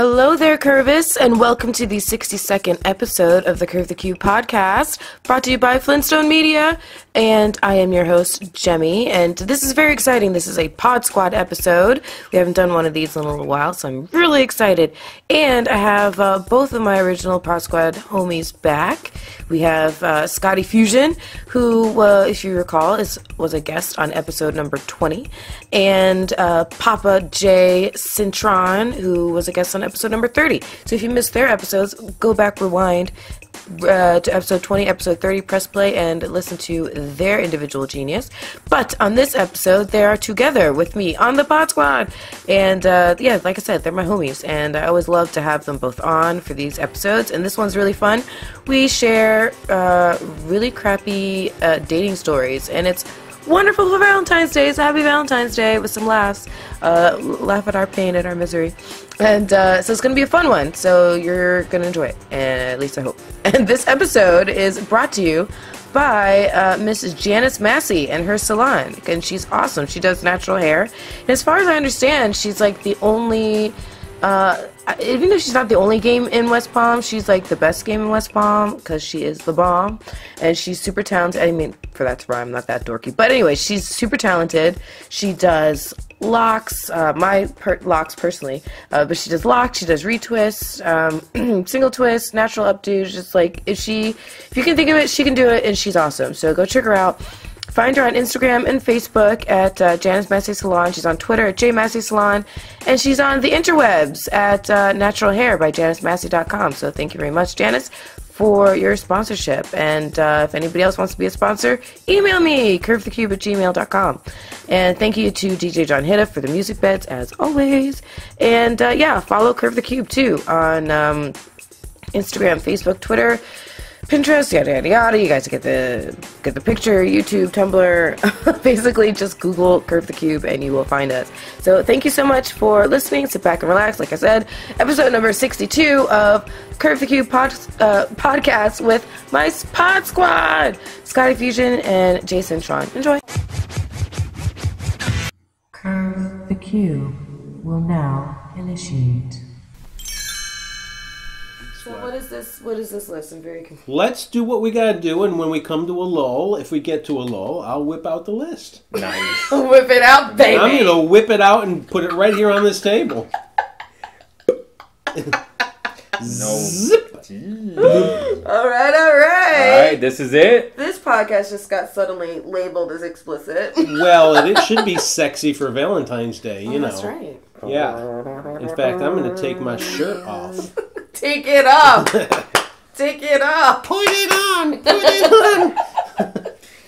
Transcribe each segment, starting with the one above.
Hello there, Curvis, and welcome to the 62nd episode of the Curve the Cube podcast, brought to you by Flintstone Media, and I am your host, Jemmy, and this is very exciting. This is a Pod Squad episode. We haven't done one of these in a little while, so I'm really excited, and I have both of my original Pod Squad homies back. We have Scotty Fusion, who, if you recall, was a guest on episode number 20, and Poppa J, Cintron, who was a guest on episode number 30. So if you missed their episodes, go back, rewind to episode 20, episode 30, press play, and listen to their individual genius. But on this episode, they are together with me on the Pod Squad. And yeah, like I said, they're my homies, and I always love to have them both on for these episodes. And this one's really fun. We share really crappy dating stories, and it's wonderful for Valentine's Day. So happy Valentine's Day with some laughs. Laugh at our pain and our misery. And so it's going to be a fun one. So you're going to enjoy it. And at least I hope. And this episode is brought to you by Mrs. Janice Massey and her salon. And she's awesome. She does natural hair. And as far as I understand, she's like the only... even if she's not the only game in West Palm, she's like the best game in West Palm because she is the bomb, and she's super talented. I mean, for that to rhyme, I'm not that dorky, but anyway, she's super talented. She does locks, locks personally, but she does locks, she does retwists, single twists, natural updos. Just like if you can think of it, she can do it, and she's awesome. So go check her out. Find her on Instagram and Facebook at Janice Massey Salon. She's on Twitter at J Massey Salon. And she's on the interwebs at Natural Hair by JaniceMassey.com. So thank you very much, Janice, for your sponsorship. And if anybody else wants to be a sponsor, email me, curvethecube@gmail.com. And thank you to DJ John Hitta for the music beds, as always. And yeah, follow Curve the Cube, too, on Instagram, Facebook, Twitter, Pinterest, yada yada yada. You guys get the picture. YouTube, Tumblr. Basically, just Google Curve the Cube and you will find us. So thank you so much for listening. Sit back and relax. Like I said, episode number 62 of Curve the Cube podcast with my Pod Squad, Scotty Fusion and Jay Cintron. Enjoy. Curve the Cube will now initiate. So what is this list? I'm very confused. Let's do what we gotta do, and when we come to a lull, if we get to a lull, I'll whip out the list. Nice. Whip it out, baby. I'm gonna whip it out and put it right here on this table. No. Zip. All right. Alright, this is it. This podcast just got suddenly labeled as explicit. Well, it should be sexy for Valentine's Day, you know. That's right. Yeah. In fact, I'm gonna take my shirt off. Take it off. Take it off. Put it on. Put it on.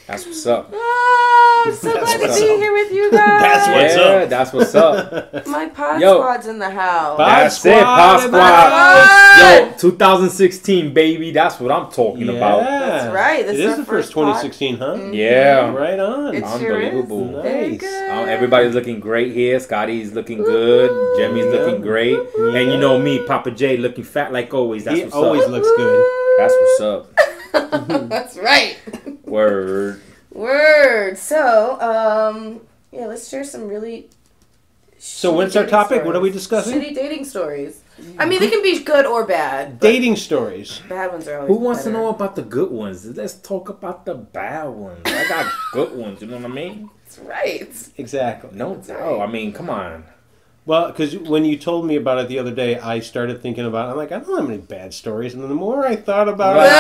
That's what's up. Oh, so glad to be here with you guys. That's what's up. That's what's up. My Pod Squad's in the house. That's it, Pod Squad. Yo, 2016, baby. That's what I'm talking about. That's right. This is the first 2016, huh? Mm-hmm. Yeah. Right on. It Unbelievable. Sure is. Nice. Everybody's looking great here. Scotty's looking good. Jemmy's looking great. Yeah. And you know me, Poppa J, looking fat like always. That's what's always up. looks good. That's what's up. That's right. Word. So, yeah, let's share some really So what's our topic? stories. What are we discussing? Shitty dating stories. I mean, they can be good or bad. Dating stories. Bad ones are always Who wants better. to know about the good ones? Let's talk about the bad ones. I got good ones, you know what I mean? That's right. Exactly. No, I mean, come on. Well, because when you told me about it the other day, I started thinking about it. I'm like, I don't have any bad stories. And the more I thought about it,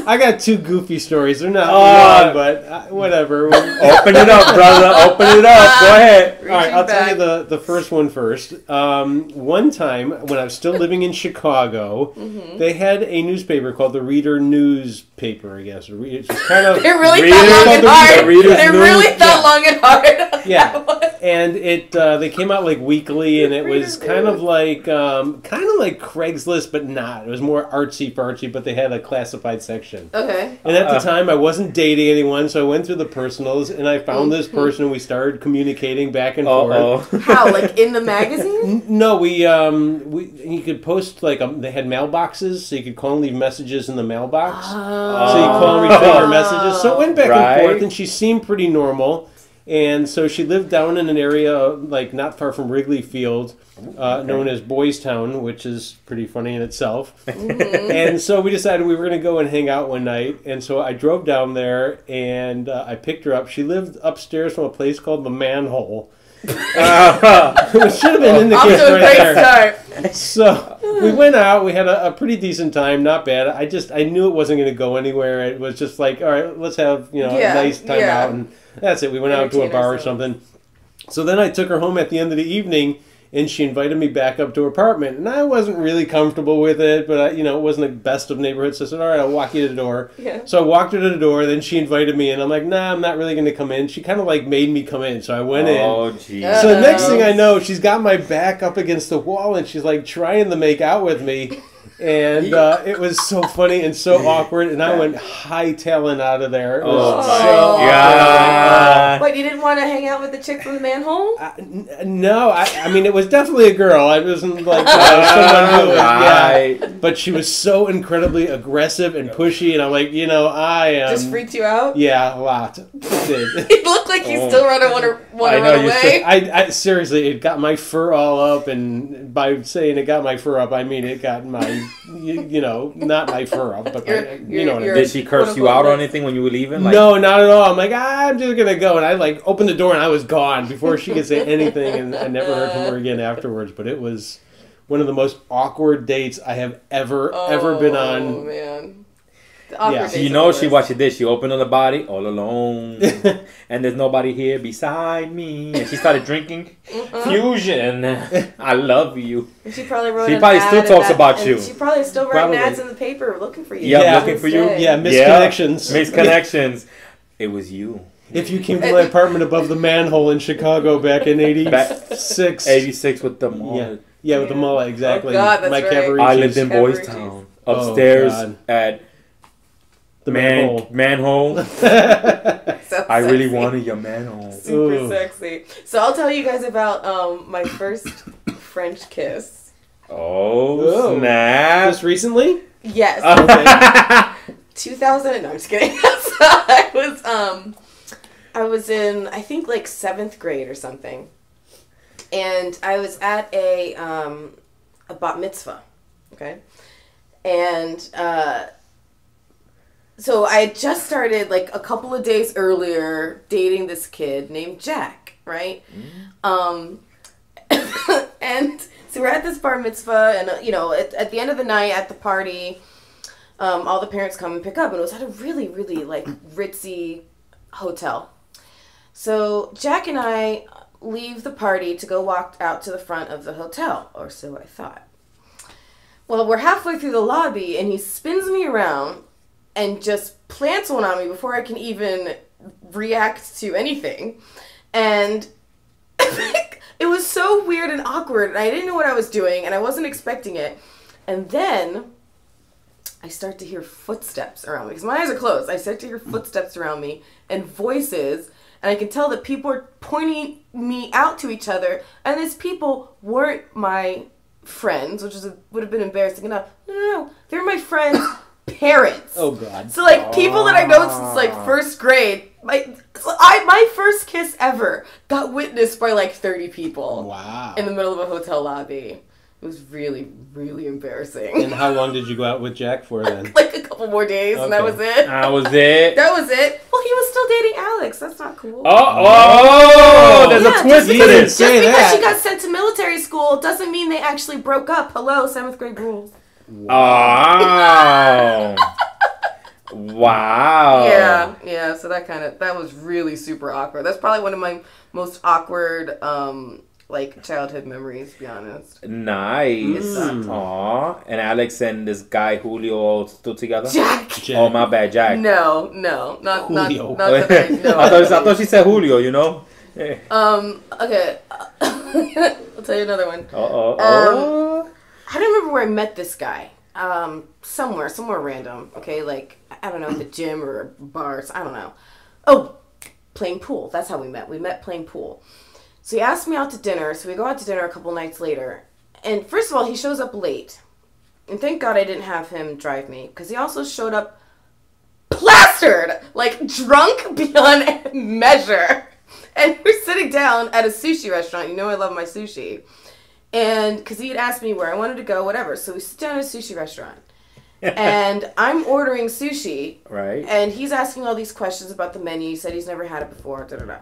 I got two goofy stories. They're not long, but whatever. Open it up, brother. Open it up. Go ahead. All right, I'll tell you the first one first. One time, when I was still living in Chicago, they had a newspaper called the Reader Newspaper, I guess. It's kind of... They really thought long and hard. They really thought long and hard. Yeah. And they came out like weekly, and it was kind of like Craigslist, but not. It was more artsy-fartsy, but they had a classified section. Okay. And at the time, I wasn't dating anyone, so I went through the personals, and I found this person, and we started communicating back and forth. How? Like in the magazine? No, you could post, like, they had mailboxes, so you could call and leave messages in the mailbox. So you call and retrieve her messages. So it went back and forth, and she seemed pretty normal. And so she lived down in an area like not far from Wrigley Field, known as Boys Town, which is pretty funny in itself. And so we decided we were going to go and hang out one night. And so I drove down there and I picked her up. She lived upstairs from a place called the Manhole. Which should have been indicated right there. Start. So we went out. We had a pretty decent time. Not bad. I knew it wasn't going to go anywhere. It was just like, all right, let's have a nice time out, and that's it. We went out to a bar or something. So then I took her home at the end of the evening, and she invited me back up to her apartment. And I wasn't really comfortable with it, but it wasn't the best of neighborhoods. So I said, all right, I'll walk you to the door. Yeah. So I walked her to the door. Then she invited me in. I'm like, nah, I'm not really going to come in. She kind of like made me come in. So I went in. Oh, jeez. So next thing I know, she's got my back up against the wall, and she's like trying to make out with me. And it was so funny and so awkward, and I went hightailing out of there. It was so God. Wait, you didn't want to hang out with the chick from the Manhole? No, I mean, it was definitely a girl. I wasn't like someone who was, but she was so incredibly aggressive and pushy, and I'm like, I just freaked you out? Yeah, a lot. It did. It looked like you still want to run away. I seriously, it got my fur all up, and by saying it got my fur up, I mean it got my not my fur up, but what I mean. Did she curse you out or anything when you were leaving? Like, no, not at all. I'm like, I'm just gonna go, and I like opened the door and I was gone before she could say anything, and I never heard from her again afterwards. But it was one of the most awkward dates I have ever been on. Oh man. She watched this. She opened on the body all alone, and there's nobody here beside me. And she started drinking Fusion. I love you. And she probably still talks about you. She probably still writing ads in the paper looking for you. Yeah, looking for you. Yeah, misconnections. Misconnections. It was you. If you came to my apartment above the Manhole in Chicago back in 86. 86 with the mullet. Yeah, with the mullet, exactly. Oh, God, that's right. I lived in Boys Town. Upstairs at the manhole. I really wanted your manhole. Super sexy. So I'll tell you guys about my first French kiss. Oh, snap. Just recently? Yes. Okay. 2000. No, I'm just kidding. So I was in, I think, like 7th grade or something. And I was at a bat mitzvah. Okay. And so I had just started, like, a couple of days earlier dating this kid named Jack, right? And so we're at this bar mitzvah, and, at the end of the night at the party, all the parents come and pick up, and it was at a really, really, like, ritzy hotel. So Jack and I leave the party to go walk out to the front of the hotel, or so I thought. Well, we're halfway through the lobby, and he spins me around and just plants one on me before I can even react to anything. And it was so weird and awkward, and I didn't know what I was doing, and I wasn't expecting it. And then I start to hear footsteps around me, because my eyes are closed. I start to hear footsteps around me and voices, and I can tell that people are pointing me out to each other, and these people weren't my friends, which would have been embarrassing enough. No, they're my friends' parents. Oh God! So like people that I've known since like 1st grade. My first kiss ever got witnessed by like 30 people. Wow! In the middle of a hotel lobby. It was really, really embarrassing. And how long did you go out with Jack for then? Like a couple more days, and that was it. That was it? That was it. Well, he was still dating Alex. That's not cool. There's a twist to this. Just because she got sent to military school doesn't mean they actually broke up. Hello, 7th grade rules. Wow. Wow. Yeah, so that was really super awkward. That's probably one of my most awkward childhood memories, to be honest. Nice. Aw. And Alex and this guy Julio all still together? Jack. Oh, my bad, Jack. No, not Julio. Not that I know. I thought she said Julio, Okay. I'll tell you another one. I don't remember where I met this guy. Somewhere random. Okay, like, I don't know, at the gym or bars. I don't know. Oh, playing pool. That's how we met. We met playing pool. So he asked me out to dinner. So we go out to dinner a couple nights later. And first of all, he shows up late. And thank God I didn't have him drive me, because he also showed up plastered, like drunk beyond measure. And we're sitting down at a sushi restaurant. You know I love my sushi. And because he had asked me where I wanted to go, whatever. So we sit down at a sushi restaurant. And I'm ordering sushi. Right. And he's asking all these questions about the menu. He said he's never had it before. Da-da-da.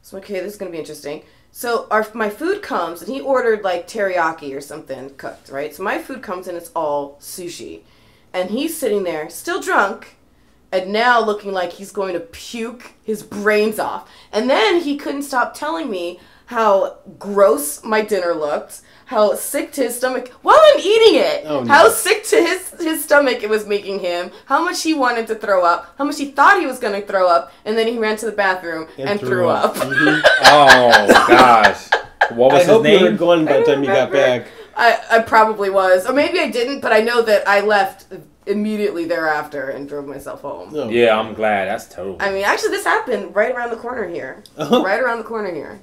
So I'm okay, this is going to be interesting. So my food comes, and he ordered like teriyaki or something cooked, right? So my food comes, and it's all sushi. And he's sitting there, still drunk, and now looking like he's going to puke his brains off. And then he couldn't stop telling me how gross my dinner looked, how sick to his stomach, while I'm eating it, how sick to his stomach it was making him, how much he wanted to throw up, how much he thought he was going to throw up, and then he ran to the bathroom and threw up. Mm-hmm. Oh, gosh. What was his name? I hope you were gone by the time you got back. I probably was. Or maybe I didn't, but I know that I left immediately thereafter and drove myself home. Oh. Yeah, I'm glad. That's terrible. I mean, actually, this happened right around the corner here. Right around the corner here.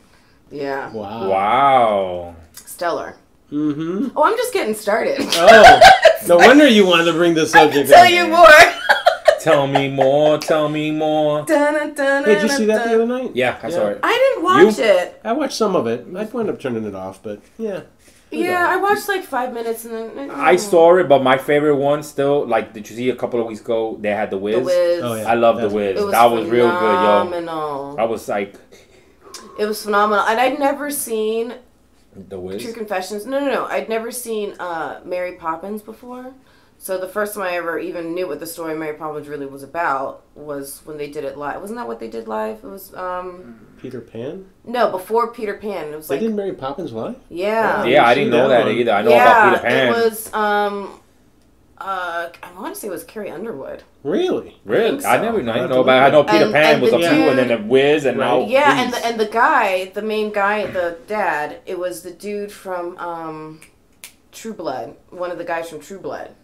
Yeah. Wow. Stellar. Mm-hmm. Oh, I'm just getting started. Oh, no wonder you wanted to bring this subject up. I can tell you more. Tell me more. Tell me more. Hey, did you see that the other night? Yeah, I saw it. I didn't watch it. I watched some of it. I wound up turning it off, but yeah. Yeah, I watched like 5 minutes and then... I saw it, but my favorite one still, like, did you see a couple of weeks ago, they had The Wiz? The Wiz. Oh, yeah. I love The Wiz. That was real good, yo. Phenomenal. I was like... It was phenomenal. And I'd never seen... The Wiz? True Confessions. No. I'd never seen Mary Poppins before. So the first time I ever even knew what the story of Mary Poppins really was about was when they did it live. Wasn't that what they did live? It was Peter Pan? No, they Peter Pan. It was like they did Mary Poppins live? Yeah. Yeah, I didn't know that either. I know about Peter Pan. It was I want to say it was Carrie Underwood. Really? Really? So. I didn't know about. I know Peter Pan was a few, and then The Wiz, and now and the guy, the main guy, the dad, it was the dude from True Blood. One of the guys from True Blood.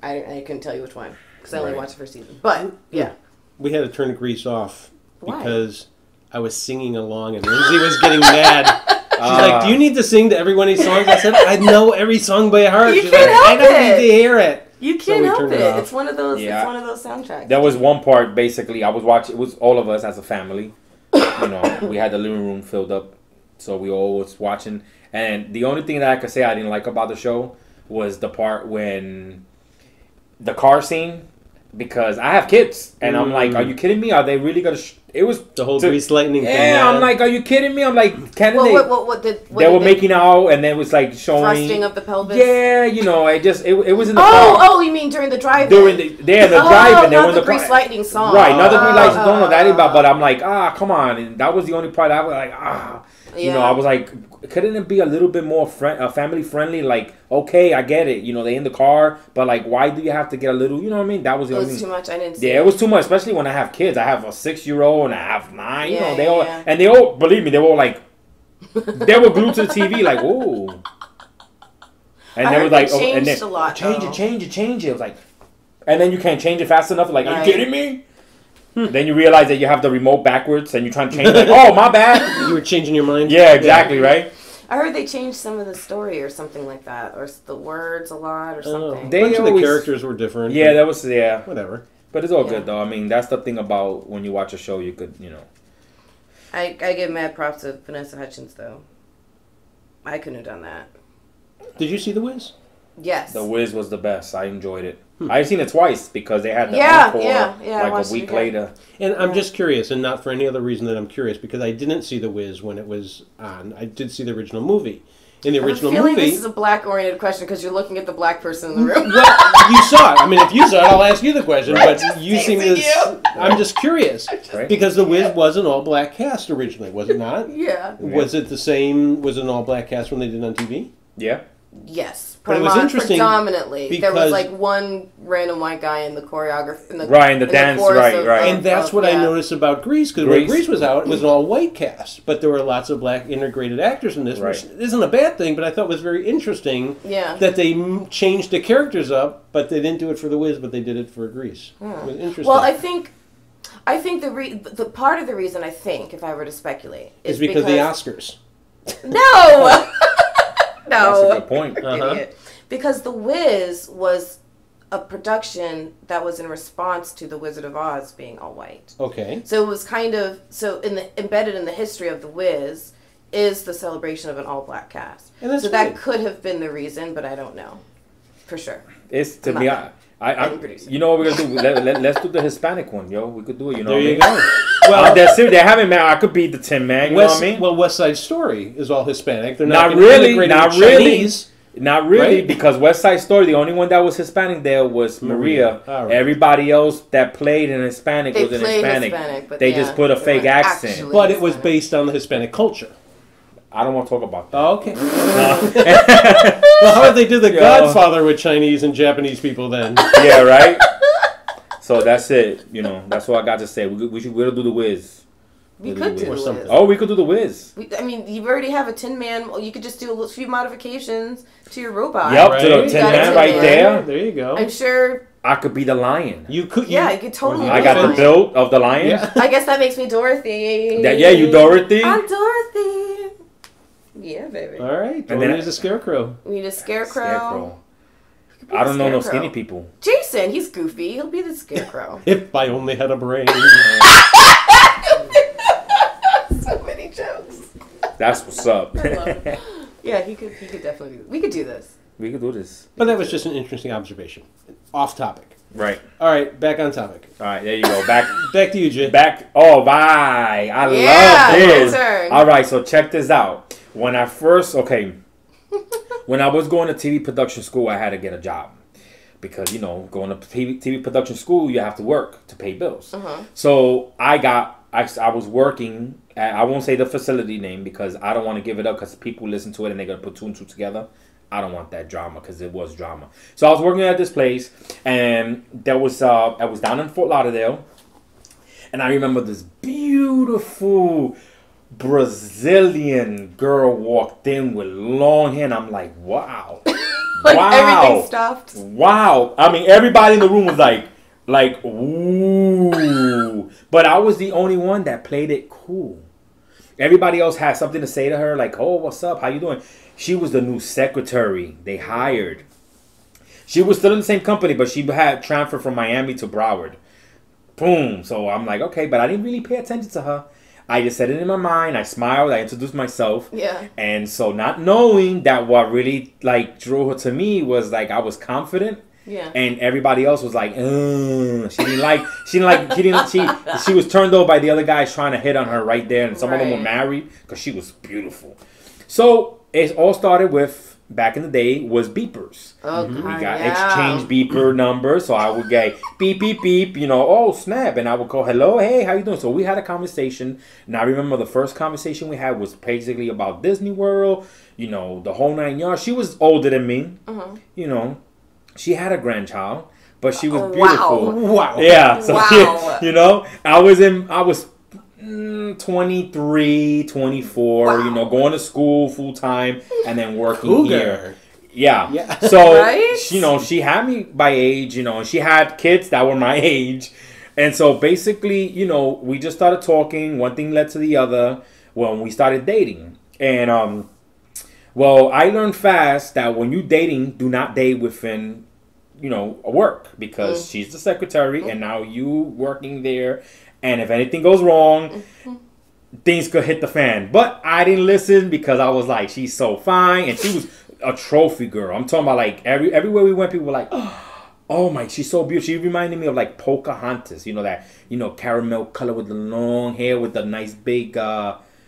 I couldn't tell you which one because I only watched the first season. But yeah, we had to turn the grease off because I was singing along and Lindsay was getting mad. She's like, "Do you need to sing to every one of these songs?" I said, "I know every song by heart." She's like, I don't need to hear it. You can't help it. It's one of those. Yeah. It's one of those soundtracks. There was one part basically I was watching. It was all of us as a family. You know, we had the living room filled up, so we all was watching. And the only thing that I could say I didn't like about the show was the part when the car scene, because I have kids and I'm like, are you kidding me? Are they really gonna? It was the whole grease lightning thing. Yeah, I'm like, are you kidding me? I'm like, can they? They were making out, and then it was like showing thrusting of the pelvis. Yeah, you know, it was in the car. Oh, you mean during the drive-in? During the drive-in, they were in the grease lightning song. Right, not the grease lightning. Don't know that about, but I'm like, come on, and that was the only part I was like, You know, I was like, couldn't it be a little bit more family friendly? Like, okay, I get it. You know, they in the car, but like, why do you have to get a little? You know what I mean? That was the only thing. It was too much. I didn't see. Yeah, it was too much, especially when I have kids. I have a 6-year-old and I have 9. Yeah, you know, they all believe me. They were all like, they were glued to the TV, like, ooh. And they were like, and then a lot, change it. It was like, and then you can't change it fast enough. Like, are you kidding me? Then you realize that you have the remote backwards and you're trying to change it. Like, oh, my bad. You were changing your mind? Yeah, exactly, right? I heard they changed some of the story or something like that. Or the words a lot or something. A bunch of the characters were different. Yeah, that was, whatever. But it's all good, though. I mean, that's the thing about when you watch a show, you could, you know. I give mad props to Vanessa Hudgens, though. I couldn't have done that. Did you see The Wiz? Yes. The Wiz was the best. I enjoyed it. I've seen it twice because they had the encore like a week later. And I'm just curious, and not for any other reason than I'm curious, because I didn't see The Wiz when it was on. I did see the original movie. In the original movie... I feel like this is a black-oriented question because you're looking at the black person in the room. Well, you saw it. I mean, if you saw it, I'll ask you the question. Right. But you seem to... I'm just curious. Because The Wiz was an all-black cast originally, was it not? Yeah. Was it the same... Was it an all-black cast when they did it on TV? Yeah. Yes. But it was interesting predominantly. There was like one random white guy in the choreography. In the dance, right. And that's what I noticed about Grease, because when Grease was out, it was an all-white cast, but there were lots of black integrated actors in this, which isn't a bad thing, but I thought was very interesting that they changed the characters up, but they didn't do it for The Wiz, but they did it for Grease. It was interesting. Well, I think the part of the reason, I think, if I were to speculate, is because of the Oscars. No! No. That's a good point. Idiot. Because The Wiz was a production that was in response to The Wizard of Oz being all white. Okay. So it was kind of embedded in the history of The Wiz is the celebration of an all black cast. And that's so right. that could have been the reason, but I don't know for sure. It's to me. You know what we're gonna do? Let's do the Hispanic one, yo. We could do it. You know There what I you mean? go. Well, that's it. They haven't, man. I could be the Tin Man. You know what I mean? Well, West Side Story is all Hispanic. They're Not not really, integrating not Chinese. Not really, Right? because West Side Story, the only one that was Hispanic there was Maria. All right. Everybody else that played in Hispanic They was in played Hispanic. but They yeah, just put a they fake weren't accent. actually But it was Hispanic. based on the Hispanic culture. I don't want to talk about that. Oh, okay. Well, how did they do The Godfather with Chinese and Japanese people then? Yeah, right? So that's it. You know, that's what I got to say. We'll do the Wiz. We could do or The something. Wiz. Oh, we could do the Wiz. I mean, you already have a Tin Man. Well, you could just do a few modifications to your robot. Yep, Right. to the You Tin got a Man Tin right Man. there. There you go. I'm sure. I could be the lion. You could. Yeah, you could totally. I be got the Lion. build of the lion. Yeah. I guess that makes me Dorothy. Yeah, you Dorothy. I'm Dorothy. Yeah, baby. All right. then And there's a scarecrow. We need a scarecrow. Scarecrow. Could be I the don't know no Scarecrow. skinny people. Jason, he's goofy. He'll be the scarecrow. If I only had a brain. So many jokes. That's what's up. I love it. Yeah, he could definitely. We could do this. We could do this. But that was just an interesting observation. Off topic. Right. All right, back on topic. All right, there you go. Back. Back to you, Jay. Back. Oh, bye. I Yeah, love this. your turn. All right, so check this out. When I was going to TV production school, I had to get a job. Because, you know, going to TV production school, you have to work to pay bills. Uh-huh. So I was working at, I won't say the facility name because I don't want to give it up because people listen to it and they're going to put two and two together. I don't want that drama because it was drama. So I was working at this place and I was down in Fort Lauderdale. And I remember this beautiful Brazilian girl walked in with long hair and I'm like, wow. Like wow. everything stopped. Wow. I mean, everybody in the room was like, ooh. But I was the only one that played it cool. Everybody else had something to say to her, like, oh, what's up? How you doing? She was the new secretary they hired. She was still in the same company, but she had transferred from Miami to Broward. Boom. So I'm like, okay, but I didn't really pay attention to her. I just said it in my mind. I smiled. I introduced myself. Yeah. And so not knowing that what really like drew her to me was like I was confident. Yeah. And everybody else was like, she was turned over by the other guys trying to hit on her right there. And some of them were Right. married because she was beautiful. So it all started with, back in the day, was beepers. Oh, We God, got yeah. exchange beeper numbers. So I would get beep, beep, beep, you know, oh, snap. And I would go, hello, hey, how you doing? So we had a conversation. And I remember the first conversation we had was basically about Disney World, you know, the whole 9 yards. She was older than me, you know. She had a grandchild, but she was beautiful. Wow. Yeah. So, Wow. you know, I was 23, 24, Wow. you know, going to school full time and then working Cougar. here. Yeah. Yeah. So, Right? you know, she had me by age, you know, and she had kids that were my age. And so basically, you know, we just started talking. One thing led to the other when we started dating. And, well, I learned fast that when you dating, do not date within, you know, work because she's the secretary and now you working there. And if anything goes wrong, things could hit the fan. But I didn't listen because I was like, she's so fine. And she was a trophy girl. I'm talking about like everywhere we went, people were like, oh my, she's so beautiful. She reminded me of like Pocahontas, you know, that, you know, caramel color with the long hair with the nice big,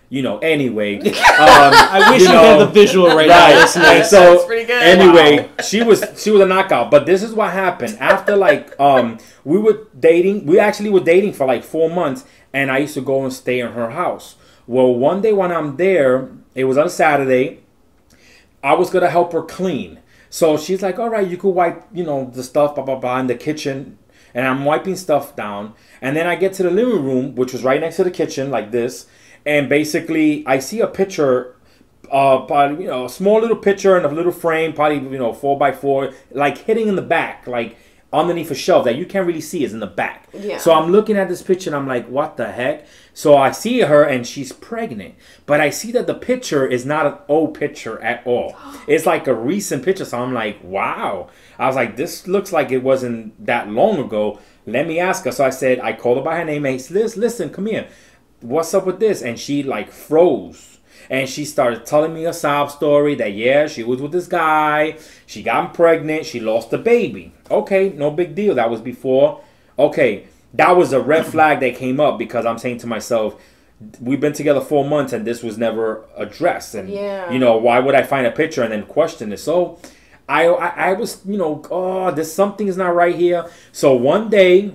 you know, anyway. I wish you had the visual right now. Right. And so That's pretty good. anyway, she was a knockout. But this is what happened. After like we were dating, we actually were dating for like 4 months, and I used to go and stay in her house. Well, one day when I'm there, it was on a Saturday, I was gonna help her clean. So she's like, all right, you could wipe, you know, the stuff, blah, blah, blah, in the kitchen. And I'm wiping stuff down. And then I get to the living room, which was right next to the kitchen, like this. And basically, I see a picture, probably, you know, a small little picture in a little frame, probably, you know, 4x4, like hitting in the back, like underneath a shelf that you can't really see is in the back. Yeah. So I'm looking at this picture and I'm like, what the heck? So I see her and she's pregnant. But I see that the picture is not an old picture at all. It's like a recent picture. So I'm like, wow. I was like, this looks like it wasn't that long ago. Let me ask her. So I called her by her name. Hey, listen, come here. What's up with this? And she like froze. And she started telling me a sob story that, yeah, she was with this guy. She got pregnant. She lost the baby. Okay, no big deal. That was before. Okay, that was a red flag that came up because I'm saying to myself, we've been together 4 months and this was never addressed. And, you know, why would I find a picture and then question it? So I was, you know, oh, there's something is not right here. So one day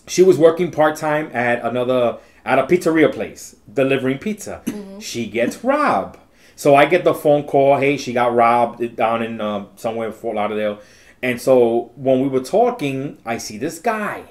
she was working part-time at a pizzeria place, delivering pizza. She gets robbed. So I get the phone call, hey, she got robbed down in somewhere in Fort Lauderdale. And so when we were talking, I see this guy.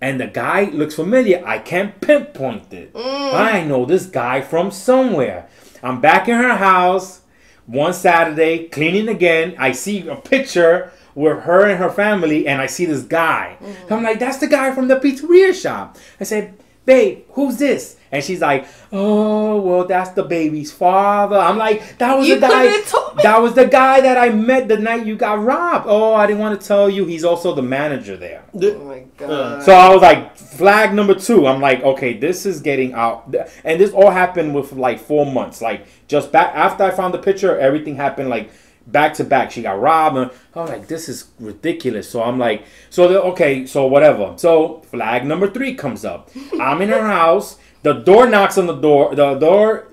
And the guy looks familiar. I can't pinpoint it. I know this guy from somewhere. I'm back in her house one Saturday, cleaning again. I see a picture with her and her family, and I see this guy. I'm like, that's the guy from the pizzeria shop. I said, babe, who's this? And she's like, oh, well, that's the baby's father. I'm like, that was the guy. That was the guy that I met the night you got robbed. Oh, I didn't want to tell you. He's also the manager there. Oh my God. So I was like, flag number 2. I'm like, okay, this is getting out. And this all happened with like 4 months. Like just back after I found the picture, everything happened like back to back. She got robbed. And I was like, this is ridiculous. So I'm like, okay, so whatever. So flag number 3 comes up. I'm in her house. The door knocks on the door. The door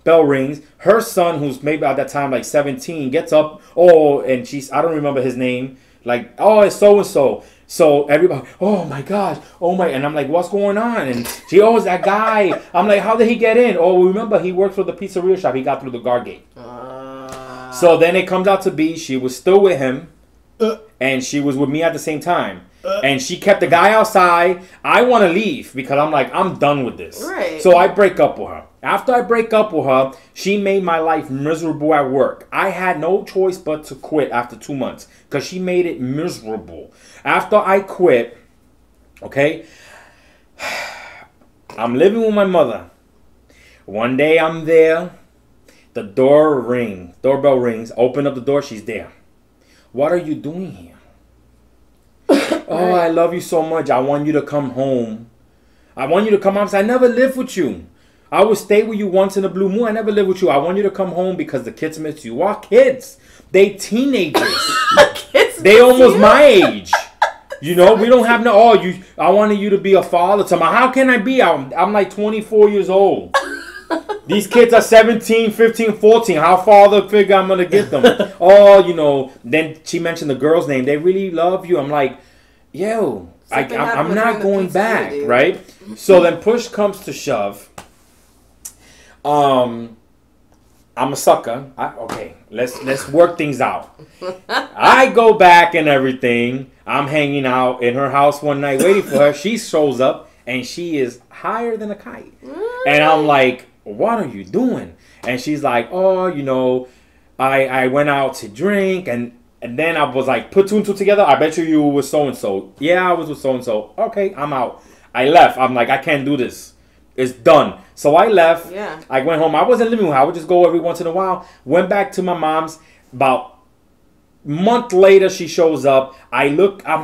bell rings. Her son, who's maybe at that time like 17, gets up. Oh, and I don't remember his name. Like, oh, it's so and so. So everybody, oh my gosh, oh my, and I'm like, what's going on? And she, oh, it's that guy. I'm like, how did he get in? Oh, remember he worked for the pizzeria shop. He got through the guard gate. So then it comes out to be she was still with him, and she was with me at the same time. And she kept the guy outside. I want to leave because I'm like, I'm done with this. Right. So I break up with her. After I break up with her, she made my life miserable at work. I had no choice but to quit after 2 months because she made it miserable. After I quit, okay, I'm living with my mother. One day I'm there. The doorbell rings. Open up the door. She's there. What are you doing here? Oh, I love you so much. I want you to come home. I want you to come home. I never lived with you. I would stay with you once in a blue moon. I never lived with you. I want you to come home because the kids miss you. What kids? They teenagers. They almost my age. You know, we don't have no. Oh, I wanted you to be a father to my. How can I be? I'm like 24 years old. These kids are 17, 15, 14. How father figure I'm going to get them? Oh, you know. Then she mentioned the girl's name. They really love you. I'm like, yo, I'm not going back, right? So then push comes to shove. I'm a sucker. Okay, let's work things out. I go back and everything. I'm hanging out in her house one night waiting for her. She shows up and she is higher than a kite. And I'm like, what are you doing? And she's like, oh, you know, I went out to drink and then I was like, put 2 and 2 together. I bet you were with so-and-so. Yeah, I was with so-and-so. Okay, I'm out. I left. I'm like, I can't do this. It's done. So I left. Yeah. I went home. I wasn't living with her. I would just go every once in a while. Went back to my mom's. About a month later, she shows up. I'm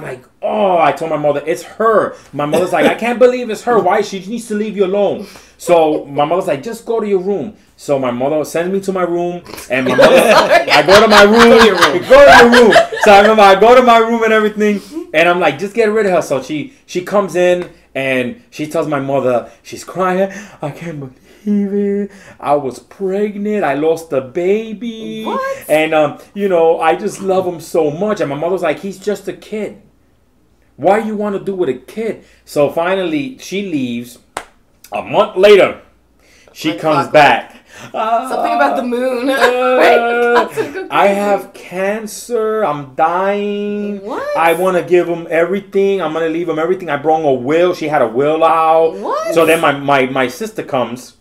like, oh, I told my mother, it's her. My mother's like, I can't believe it's her. Why? She needs to leave you alone. So my mother's like, just go to your room. So my mother sends me to my room. And my mother, I go to my room. Go to your room. So I remember I go to my room and everything. And I'm like, just get rid of her. So she comes in. And she tells my mother, she's crying, I can't believe it. I was pregnant. I lost the baby. What? And, you know, I just love him so much. And my mother's like, he's just a kid. Why do you want to do with a kid? So finally, she leaves. A month later, she comes back. Something about the moon. I have cancer. I'm dying. What? I want to give him everything. I'm going to leave him everything. I brought a will. She had a will out. What? So then my sister comes.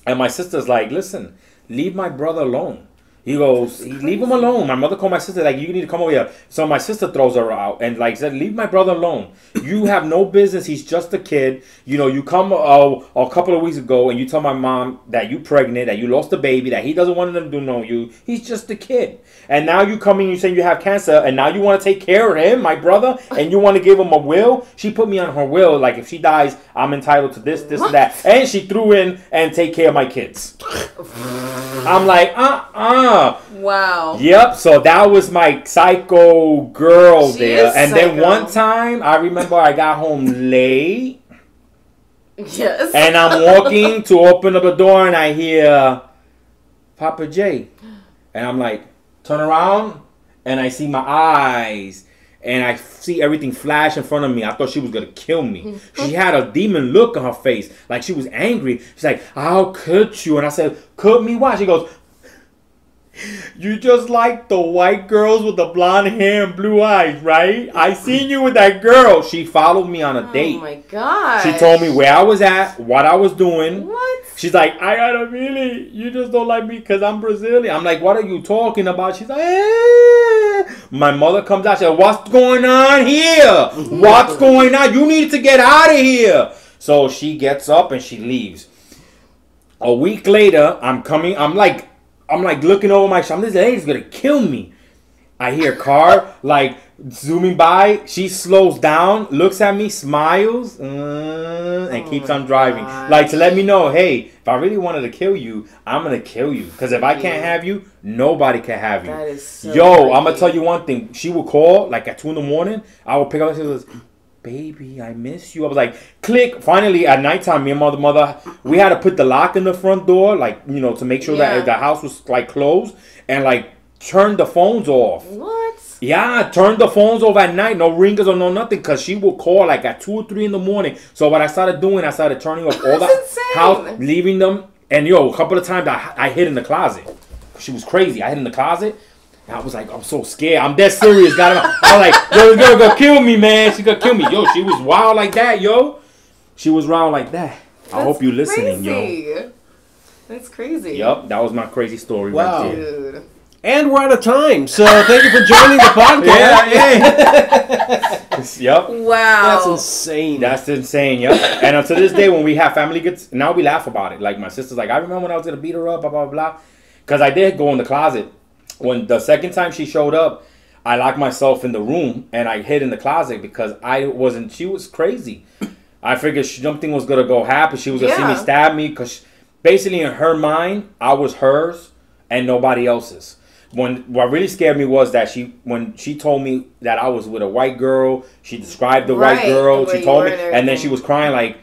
And my sister's like, listen, leave my brother alone. He goes, leave him alone. My mother called my sister, like, you need to come over here. So my sister throws her out and, like, said, leave my brother alone. You have no business. He's just a kid. You know, you come a couple of weeks ago and you tell my mom that you pregnant, that you lost a baby, that he doesn't want to know you. He's just a kid. And now you come in, you say you have cancer, and now you want to take care of him, my brother, and you want to give him a will? She put me on her will, like, if she dies, I'm entitled to this, and that. And she threw in and take care of my kids. I'm like, Wow. Yep, so that was my psycho girl there. And psycho. then one time, I remember I got home late. Yes. And I'm walking to open up the door and I hear Poppa J. And I'm like, turn around and I see my eyes. And I see everything flash in front of me. I thought she was going to kill me. She had a demon look on her face. Like she was angry. She's like, how could you? And I said, could me why? She goes, you just like the white girls with the blonde hair and blue eyes, right? I seen you with that girl. She followed me on a date. Oh my God. She told me where I was at, what I was doing. What? She's like, I gotta really, you just don't like me because I'm Brazilian. I'm like, what are you talking about? She's like, My mother comes out. She said, what's going on here? What's going on? You need to get out of here. So she gets up and she leaves. A week later, I'm coming. I'm like looking over my shoulder. This lady's gonna kill me. I hear a car like zooming by. She slows down, looks at me, smiles, and keeps on driving. Like to let me know, hey, if I really wanted to kill you, I'm gonna kill you. Because if I can't have you, nobody can have you. That is so Yo, creepy. I'm gonna tell you one thing. She would call like at 2 a.m. I would pick up and she goes, baby, I miss you. I was like, click. Finally, at nighttime, me and mother, we had to put the lock in the front door, like, you know, to make sure that the house was like closed, and like turn the phones off. What? Yeah, turn the phones off at night. No ringers or no nothing, because she would call like at 2 or 3 in the morning. So what I started doing, I started turning off all the house, leaving them. And yo, a couple of times I hid in the closet. She was crazy. I hid in the closet. I was like, I'm so scared. I'm dead serious. I was like, yo, this girl gonna kill me, man. She gonna kill me. Yo, she was wild like that, yo. She was wild like that. I hope you're listening, yo. That's crazy. Yup, that was my crazy story Wow. right there. Dude. And we're out of time, so thank you for joining the podcast. Yup. Wow. That's insane. That's insane, yup. And to this day, when we have family gets, now we laugh about it. Like, my sister's like, I remember when I was gonna beat her up, blah, blah, blah. Because I did go in the closet. When the second time she showed up, I locked myself in the room and I hid in the closet because she was crazy. I figured something was going to go happen. She was going to see me stab me, because basically in her mind, I was hers and nobody else's. What really scared me was that when she told me that I was with a white girl, she described the white girl, she told me, and then she was crying like,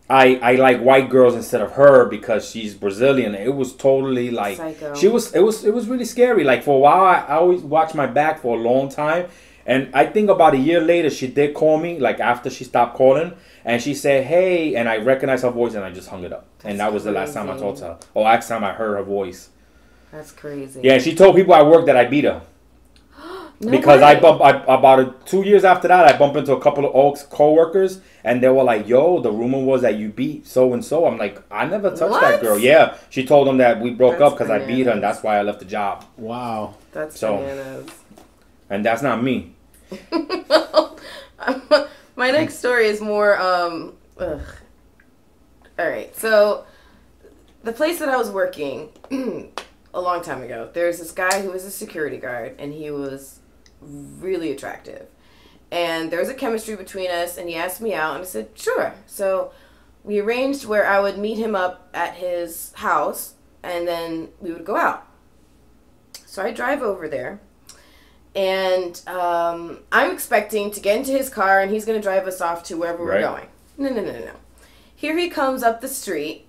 I like white girls instead of her because she's Brazilian. It was totally like psycho. It was really scary. Like for a while, I always watched my back for a long time, and I think about a year later she did call me, like after she stopped calling, and she said, "Hey," and I recognized her voice and I just hung it up. And that was the last time I talked to her, or last time I heard her voice. That's crazy. Yeah, she told people I worked that I beat her. No because way. about 2 years after that, I bumped into a couple of old co-workers, and they were like, yo, the rumor was that you beat so-and-so. I'm like, I never touched that girl. Yeah, she told them that we broke up because I beat her, and that's why I left the job. Wow. That's bananas. And that's not me. My next story is more, All right, so the place that I was working a long time ago, there's this guy who was a security guard, and he was really attractive. And there was a chemistry between us, and he asked me out, and I said, sure. So we arranged where I would meet him up at his house, and then we would go out. So I drive over there, and I'm expecting to get into his car, and he's going to drive us off to wherever we're going. No. Here he comes up the street,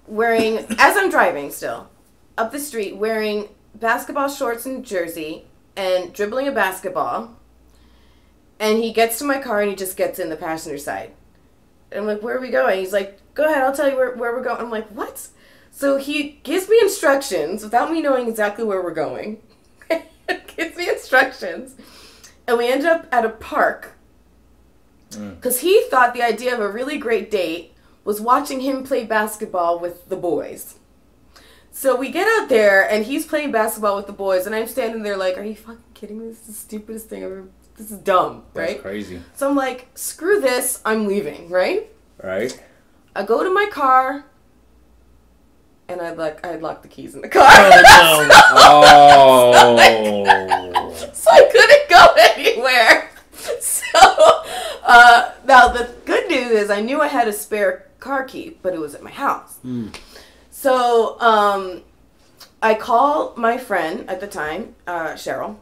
wearing, as I'm driving still, up the street wearing basketball shorts and jersey and dribbling a basketball. And he gets to my car and he just gets in the passenger side. And I'm like, where are we going? He's like, go ahead, I'll tell you where we're going. I'm like, what? So he gives me instructions without me knowing exactly where we're going. Gives me instructions. And we end up at a park. Because he thought the idea of a really great date was watching him play basketball with the boys. So we get out there, and he's playing basketball with the boys, and I'm standing there like, are you fucking kidding me? This is the stupidest thing ever. This is dumb, right? That's crazy. So I'm like, screw this, I'm leaving, right? Right. I go to my car, and I locked the keys in the car. Oh, no. So I couldn't go anywhere. So now the good news is I knew I had a spare car key, but it was at my house. So I call my friend at the time, Cheryl,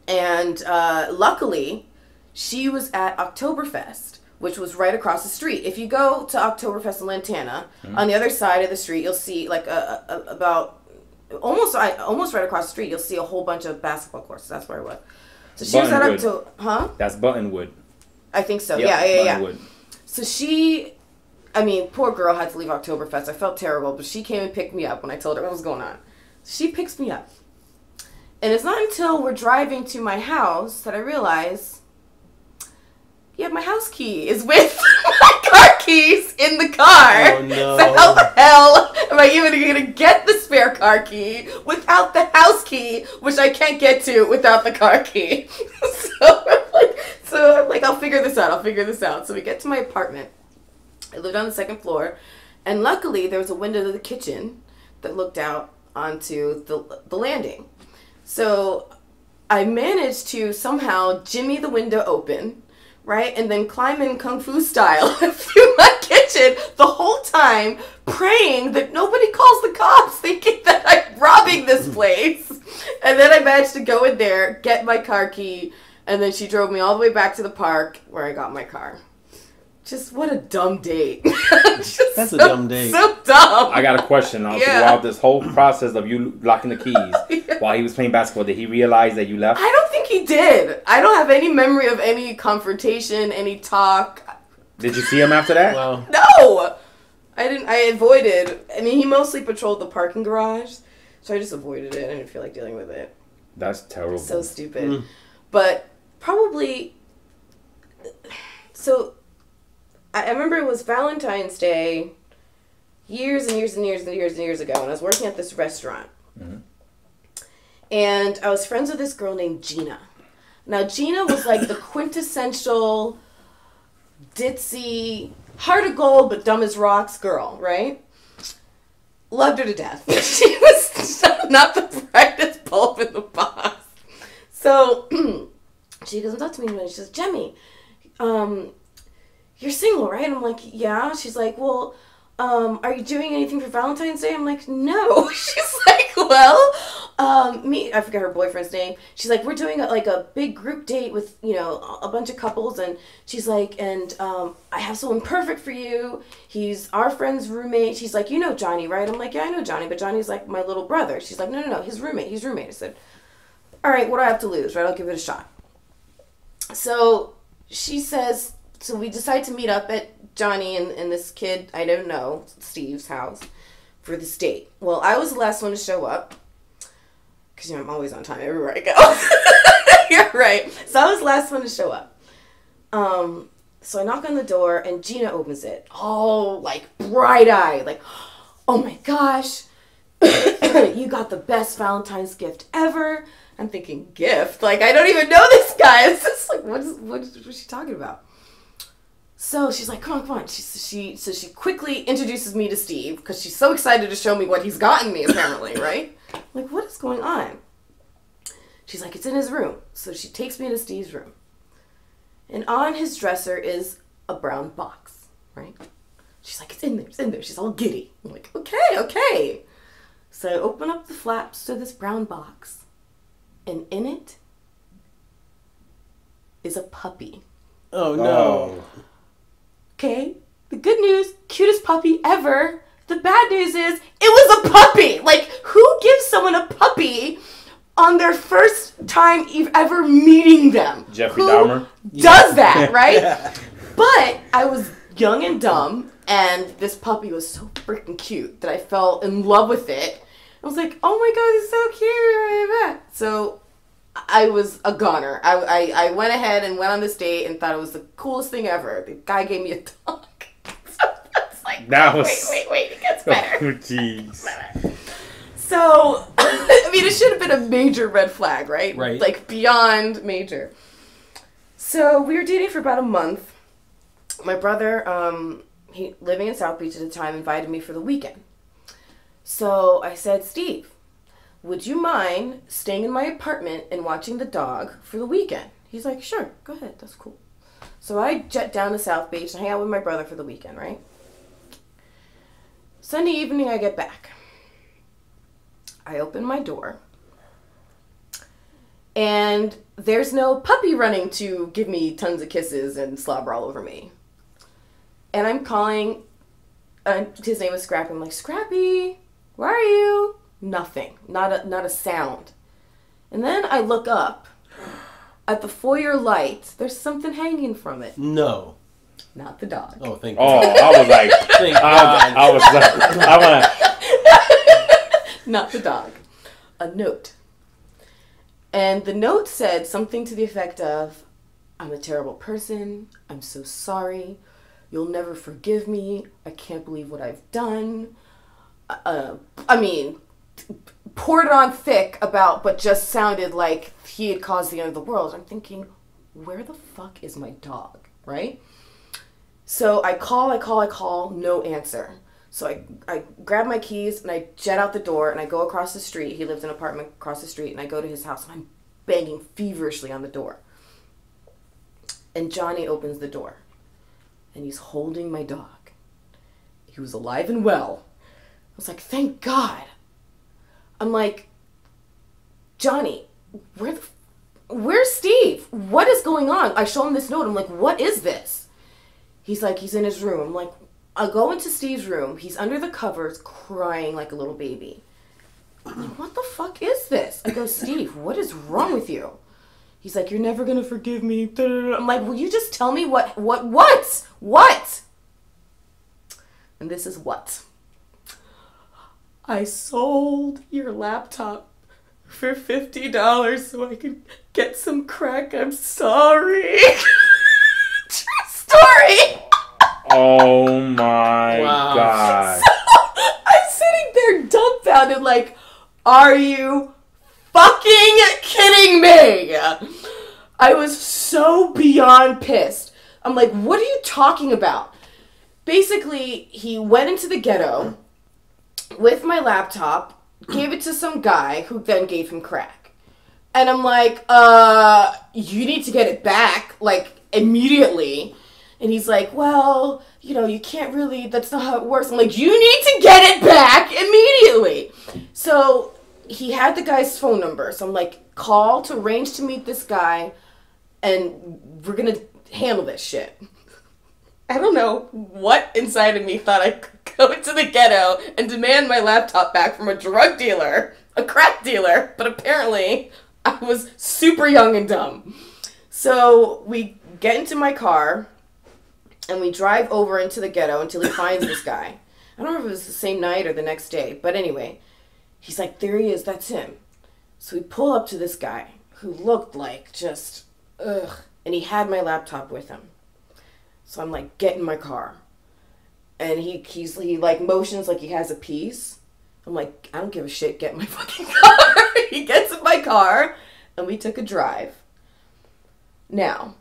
and luckily she was at Oktoberfest, which was right across the street. If you go to Oktoberfest in Lantana, on the other side of the street, you'll see like about almost right across the street, you'll see a whole bunch of basketball courts. That's where I was. So she was at Oktober, huh? That's Buttonwood. I think so. Yep, Yeah. Buttonwood. So poor girl had to leave Oktoberfest. I felt terrible, but she came and picked me up when I told her what was going on. She picks me up. And it's not until we're driving to my house that I realize, yeah, my house key is with my car keys in the car. Oh, no. So how the hell am I even going to get the spare car key without the house key, which I can't get to without the car key? So I'm like, I'll figure this out. So we get to my apartment. I lived on the second floor, and luckily there was a window to the kitchen that looked out onto the landing. So I managed to somehow jimmy the window open, right, and then climb in kung fu style through my kitchen the whole time, praying that nobody calls the cops, thinking that I'm robbing this place. And then I managed to go in there, get my car key, and then she drove me all the way back to the park where I got my car. Just what a dumb date. That's a dumb date. So dumb. I got a question. Throughout this whole process of you locking the keys while he was playing basketball, did he realize that you left? I don't think he did. I don't have any memory of any confrontation, any talk. Did you see him after that? Wow. No! I didn't. I avoided. I mean, he mostly patrolled the parking garage, so I just avoided it. I didn't feel like dealing with it. That's terrible. So stupid. But probably... So... I remember it was Valentine's Day years and years ago, and I was working at this restaurant. And I was friends with this girl named Gina. Now, Gina was like the quintessential ditzy, heart of gold but dumb as rocks girl, right? Loved her to death. She was not the brightest bulb in the box. So she comes up to me and she says, Jemmy, you're single, right? I'm like, yeah. She's like, well, are you doing anything for Valentine's Day? I'm like, no. She's like, well, I forget her boyfriend's name. She's like, we're doing a big group date with, a bunch of couples. And she's like, and I have someone perfect for you. He's our friend's roommate. She's like, you know Johnny, right? I'm like, yeah, I know Johnny, but Johnny's like my little brother. She's like, no, his roommate. I said, all right, what do I have to lose, right? I'll give it a shot. So she says... So we decide to meet up at Johnny and this kid, I don't know, Steve's house for this date. Well, I was the last one to show up. Because, I'm always on time everywhere I go. You're right. So I was the last one to show up. So I knock on the door and Gina opens it. All, bright-eyed. Like, oh my gosh. You got the best Valentine's gift ever. I'm thinking, gift? I don't even know this guy. It's just what's she talking about? So she's like, come on. She quickly introduces me to Steve because she's so excited to show me what he's gotten me, apparently, right? I'm like, what is going on? She's like, it's in his room. So she takes me to Steve's room. And on his dresser is a brown box, right? She's like, it's in there. She's all giddy. I'm like, okay. So I open up the flaps to this brown box. And in it is a puppy. Oh, no. Okay, the good news, cutest puppy ever. The bad news is, it was a puppy. Who gives someone a puppy on their first time ever meeting them? Jeffrey Dahmer does that, right? Yeah. But I was young and dumb, and this puppy was so freaking cute that I fell in love with it. I was like, oh my god, it's so cute. So I was a goner. I went ahead and went on this date and thought it was the coolest thing ever. The guy gave me a dog. So that's like, that was... Wait, it gets better. Oh, jeez. So, I mean, it should have been a major red flag, right? Right. Like, beyond major. So, we were dating for about a month. My brother, he living in South Beach at the time, invited me for the weekend. So, I said, Steve, would you mind staying in my apartment and watching the dog for the weekend? He's like, sure, go ahead, that's cool. So, I jet down to South Beach and hang out with my brother for the weekend, right? Sunday evening, I get back. I open my door, and there's no puppy running to give me tons of kisses and slobber all over me. And I'm calling, his name is Scrappy. I'm like, Scrappy, where are you? Nothing, not a sound. And then I look up at the foyer light. There's something hanging from it. No. Not the dog. Oh, thank Oh, God. I was like, Thank God. I was like, I want to. Not the dog. A note. And the note said something to the effect of, I'm a terrible person. I'm so sorry. You'll never forgive me. I can't believe what I've done. I mean, poured it on thick about, but just sounded like he had caused the end of the world. I'm thinking, where the fuck is my dog, right? So I call, no answer. So I grab my keys and I jet out the door and I go across the street. He lives in an apartment across the street, and I go to his house and I'm banging feverishly on the door. And Johnny opens the door and he's holding my dog. He was alive and well. I was like, thank God. I'm like, Johnny, where's Steve? What is going on? I show him this note. I'm like, what is this? He's like, he's in his room. I'm like, I'll go into Steve's room. He's under the covers crying like a little baby. I'm like, what the fuck is this? I go, Steve, what is wrong with you? He's like, you're never going to forgive me. I'm like, will you just tell me what? And this is what. I sold your laptop for $50 so I could get some crack. I'm sorry. True story. Oh my God. So, I'm sitting there dumbfounded like, are you fucking kidding me? I was so beyond pissed. I'm like, what are you talking about? Basically, he went into the ghetto with my laptop, gave it to some guy who then gave him crack. And I'm like, you need to get it back, like, immediately. And he's like, well, you know, you can't really, that's not how it works. I'm like, you need to get it back immediately. So he had the guy's phone number. So I'm like, call to arrange to meet this guy, and we're going to handle this shit. I don't know what inside of me thought I could go into the ghetto and demand my laptop back from a drug dealer, a crack dealer, but apparently I was super young and dumb. So we get into my car and we drive over into the ghetto until he finds this guy. I don't know if it was the same night or the next day, but anyway, he's like, there he is, that's him. So we pull up to this guy who looked like just, ugh, and he had my laptop with him. So I'm like, get in my car. And he like motions like he has a piece. I'm like, I don't give a shit, get in my fucking car. He gets in my car and we took a drive. Now,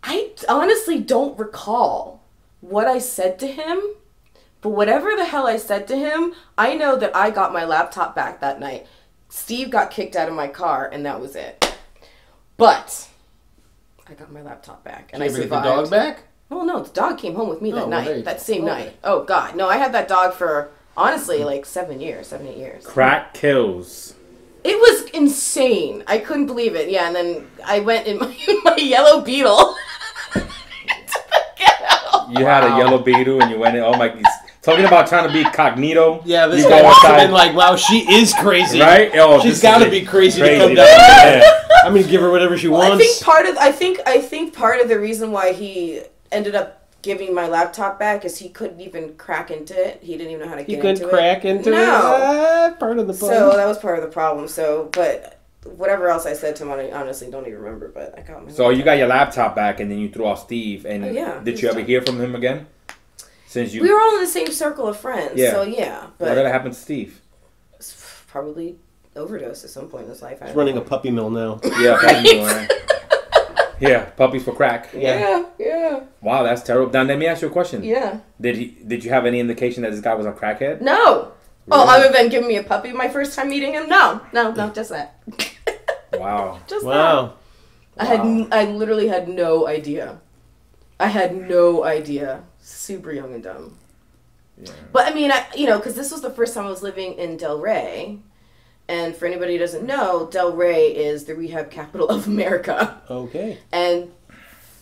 I honestly don't recall what I said to him, but whatever the hell I said to him, I know that I got my laptop back that night. Steve got kicked out of my car and that was it. But I got my laptop back and I survived. Did you bring the dog back? Well, no, the dog came home with me that night, well, that same night. Oh, God. No, I had that dog for, honestly, like 7 years, 7, 8 years. Crack kills. It was insane. I couldn't believe it. Yeah, and then I went in my yellow Beetle to the ghetto. You had a yellow Beetle and you went in, oh my, talking about trying to be cognito. Yeah, this guy must have been like, wow, she is crazy. Right? Oh, she's got to be crazy to come down. Yeah. I'm going to give her whatever she wants. I think part of the reason why he ended up giving my laptop back is he couldn't even crack into it. He didn't even know how to get into it. You couldn't crack into it? Part of the problem. So that was part of the problem. So, but whatever else I said to him, I honestly don't even remember. But I got my So you got your laptop back and then you threw off Steve. And did you ever hear from him again? Since you... We were all in the same circle of friends. Yeah. So yeah. But whatever happened to Steve? probably overdosed at some point in his life. He's running a puppy mill now. Yeah, puppy mill, right? Yeah, puppies for crack. Yeah. Wow, that's terrible. Now let me ask you a question. Yeah. Did you have any indication that this guy was a crackhead? No. Really? Oh, other than giving me a puppy my first time meeting him? No, just that. Wow. Just Wow. that. I literally had no idea. I had no idea. Super young and dumb. Yeah. But I mean, because this was the first time I was living in Del Rey. And for anybody who doesn't know, Del Rey is the rehab capital of America. Okay. And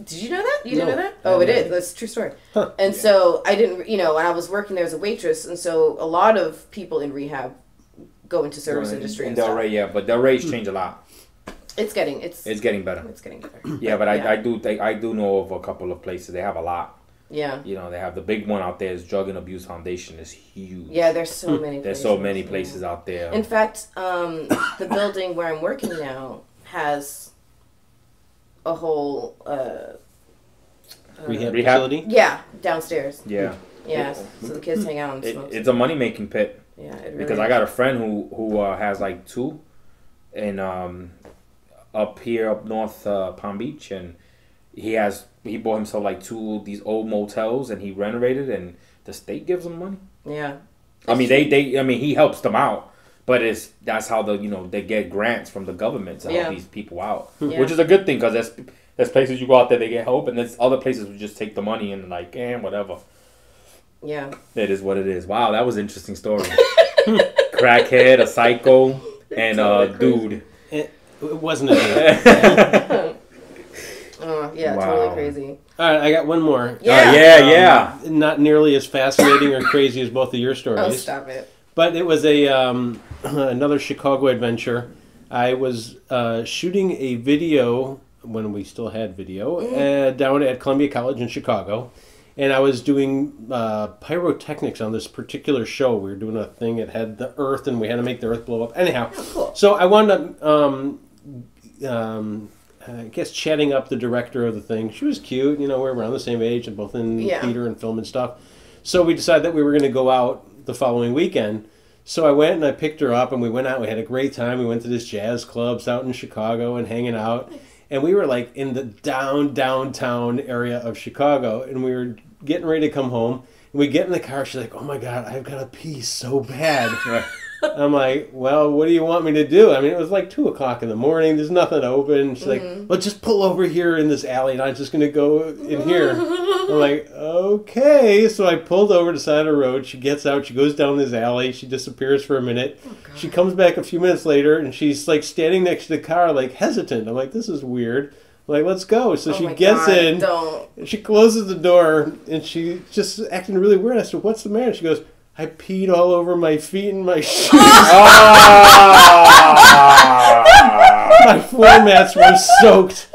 did you know that? You didn't No. know that? Oh, it is. That's a true story. Huh. And so I didn't, when I was working there as a waitress, and so a lot of people in rehab go into service industry in and Del stuff. Rey, yeah, but Del Rey's changed a lot. It's getting better. It's getting better. Yeah, but I do know of a couple of places they have a lot. Yeah. They have the big one out there is Drug and Abuse Foundation is huge. Yeah, there's so many. There's so many places out there. In fact, the building where I'm working now has a whole Rehab Rehab? facility? yeah, downstairs. Yeah. Yeah, so the kids hang out and smoke. It's a money making pit. Yeah, it really Because I got a friend who has like 2 in up north Palm Beach, and he bought himself like 2 of these old motels, and he renovated, and the state gives him money. Yeah. I mean he helps them out, but that's how they get grants from the government to help these people out, which is a good thing, because there's places you go out there they get help, and there's other places who just take the money and like whatever. Yeah. It is what it is. Wow, that was an interesting story. Crackhead, a psycho, and a dude. It wasn't a dude. Oh, yeah, Wow. totally crazy. All right, I got one more. Yeah. Yeah. Not nearly as fascinating or crazy as both of your stories. Oh, stop it. But it was another Chicago adventure. I was shooting a video when we still had video down at Columbia College in Chicago. And I was doing pyrotechnics on this particular show. We were doing a thing that had the Earth, and we had to make the Earth blow up. Anyhow, cool. So I wound up, I guess, chatting up the director of the thing. She was cute. We're around the same age and both in theater and film and stuff. So we decided that we were going to go out the following weekend. So I went and I picked her up, and we went out. We had a great time. We went to this jazz clubs out in Chicago and hanging out. And we were like in the downtown area of Chicago, and we were getting ready to come home. And we get in the car. She's like, "Oh my God, I've got to pee so bad." I'm like, "Well, what do you want me to do?" I mean, it was like 2:00 in the morning. There's nothing open. She's like, "Well, just pull over here in this alley, and I'm just going to go in here." I'm like, "Okay." So I pulled over to the side of the road. She gets out. She goes down this alley. She disappears for a minute. She comes back a few minutes later, and she's like standing next to the car, like hesitant. I'm like, "This is weird." I'm like, "Let's go." So she gets in. And she closes the door, and she just acting really weird. I said, "What's the matter?" She goes, "I peed all over my feet and my shoes." My floor mats were soaked.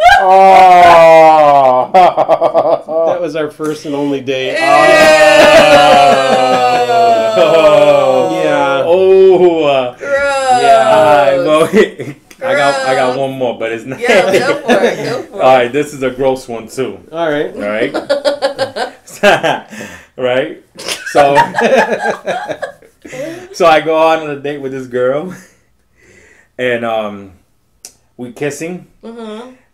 That was our first and only date. Yeah. Oh. Gross. Yeah. I got one more, but it's not. Yeah, go for it. All right, this is a gross one too. All right. Right. So I go on a date with this girl, and we kissing,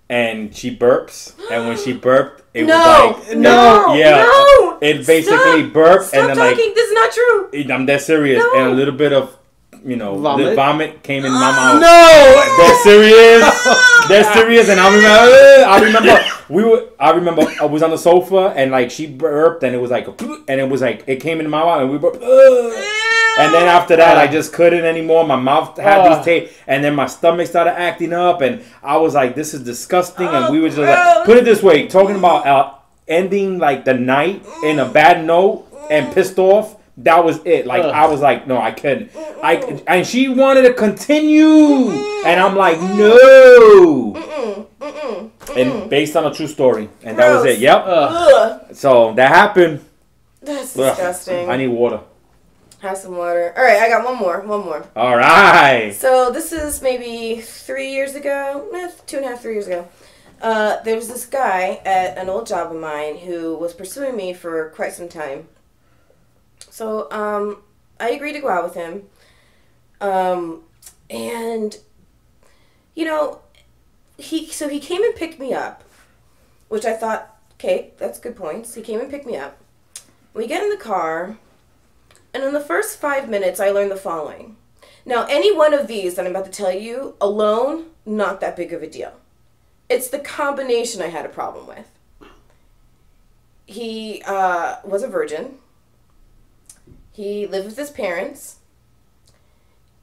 and she burps, and when she burped, it was like no, it basically burped, Stop and then talking. like This is not true. I'm dead serious, and a little bit of vomit came in my mouth. No, They're serious, and I remember I was on the sofa, and like she burped, and it was like it came in my mouth, and we burped. And then after that, I just couldn't anymore. My mouth had these taste, and then my stomach started acting up, and I was like, "This is disgusting." And we were just like, put it this way, talking about ending like the night in a bad note and pissed off. That was it. Like I was like, no, I couldn't. And she wanted to continue, and I'm like, no. And based on a true story, and that was it. Yep. So that happened. That's disgusting. I need water. Have some water. All right, I got one more. All right. So this is maybe 3 years ago, 2.5, 3 years ago. There was this guy at an old job of mine who was pursuing me for quite some time. So I agreed to go out with him. And, you know, he came and picked me up, which I thought, okay, that's good points. He came and picked me up. We get in the car, and in the first 5 minutes, I learned the following. Now, any one of these that I'm about to tell you, alone, not that big of a deal. It's the combination I had a problem with. He was a virgin. He lived with his parents.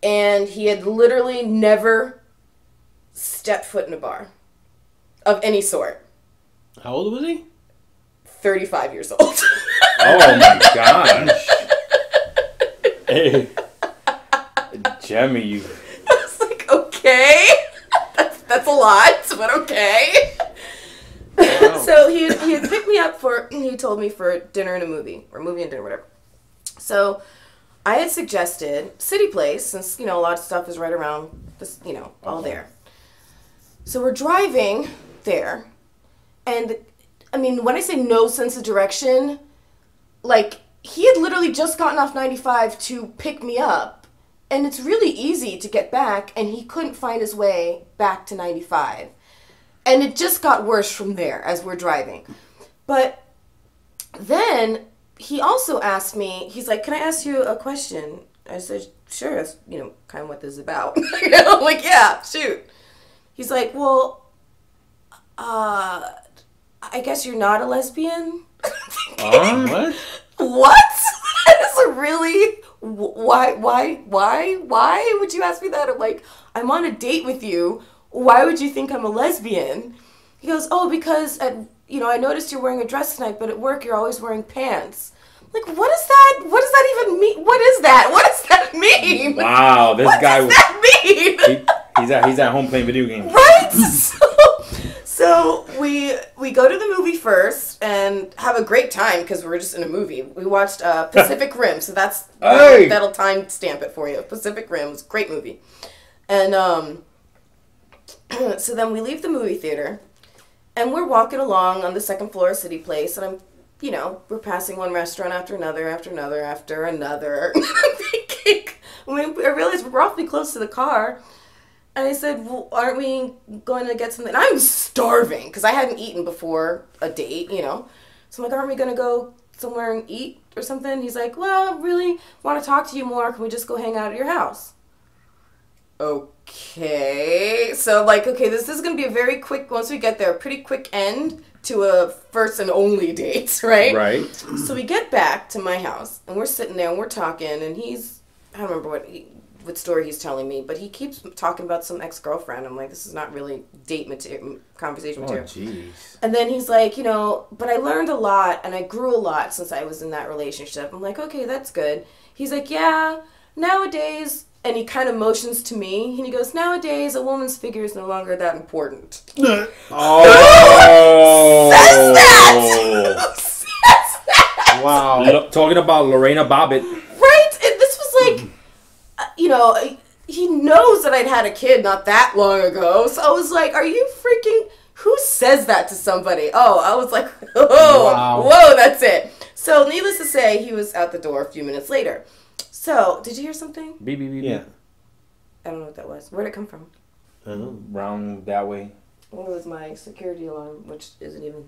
And he had literally never stepped foot in a bar of any sort. How old was he? 35 years old. Oh my gosh. Hey. Jemmy, you. I was like, okay. That's a lot, but okay. Wow. So he had picked me up he told me for dinner and a movie, or movie and dinner, whatever. So I had suggested City Place, since, a lot of stuff is right around this, all there. So we're driving there, and, when I say no sense of direction, like, he had literally just gotten off 95 to pick me up, and it's really easy to get back, and he couldn't find his way back to 95. And it just got worse from there as we're driving. But then he also asked me, he's like, can I ask you a question? I said, sure, that's, kind of what this is about. I'm like, yeah, shoot. He's like, well, I guess you're not a lesbian? What? What? That is a really, why would you ask me that? I'm like, I'm on a date with you. Why would you think I'm a lesbian? He goes, oh, because I noticed you're wearing a dress tonight, but at work you're always wearing pants. I'm like, what is that? What does that even mean? What is that? What does that mean? Wow, this guy. What does that mean? He's at home playing video games. Right? So we go to the movie first and have a great time because we're just in a movie. We watched Pacific Rim, so that'll time stamp it for you. Pacific Rim was a great movie. And so then we leave the movie theater, and we're walking along on the second floor of City Place, and I'm, we're passing one restaurant after another, after another, after another. I'm thinking, I realized we're awfully close to the car, and I said, well, aren't we going to get something? And I'm starving, because I hadn't eaten before a date, So I'm like, aren't we going to go somewhere and eat or something? He's like, well, I really want to talk to you more. Can we just go hang out at your house? Okay, so okay, this is going to be a very quick, once we get there, a pretty quick end to a first and only date, right? Right. So we get back to my house, and we're sitting there, and we're talking, and I don't remember what story he's telling me, but he keeps talking about some ex-girlfriend. I'm like, this is not really date conversation material. Oh, jeez. And then he's like, but I learned a lot, and I grew a lot since I was in that relationship. I'm like, okay, that's good. He's like, yeah, nowadays... And he kind of motions to me, and he goes, nowadays, a woman's figure is no longer that important. Oh! Says that! Says that! Wow. Talking about Lorena Bobbitt. Right? And this was like, he knows that I'd had a kid not that long ago. So I was like, are you freaking... Who says that to somebody? Oh, I was like, oh, wow. Whoa, that's it. So needless to say, he was out the door a few minutes later. So, did you hear something? Beep, beep, beep. Yeah. I don't know what that was. Where'd it come from? I don't know. Round that way. Well, it was my security alarm, which isn't even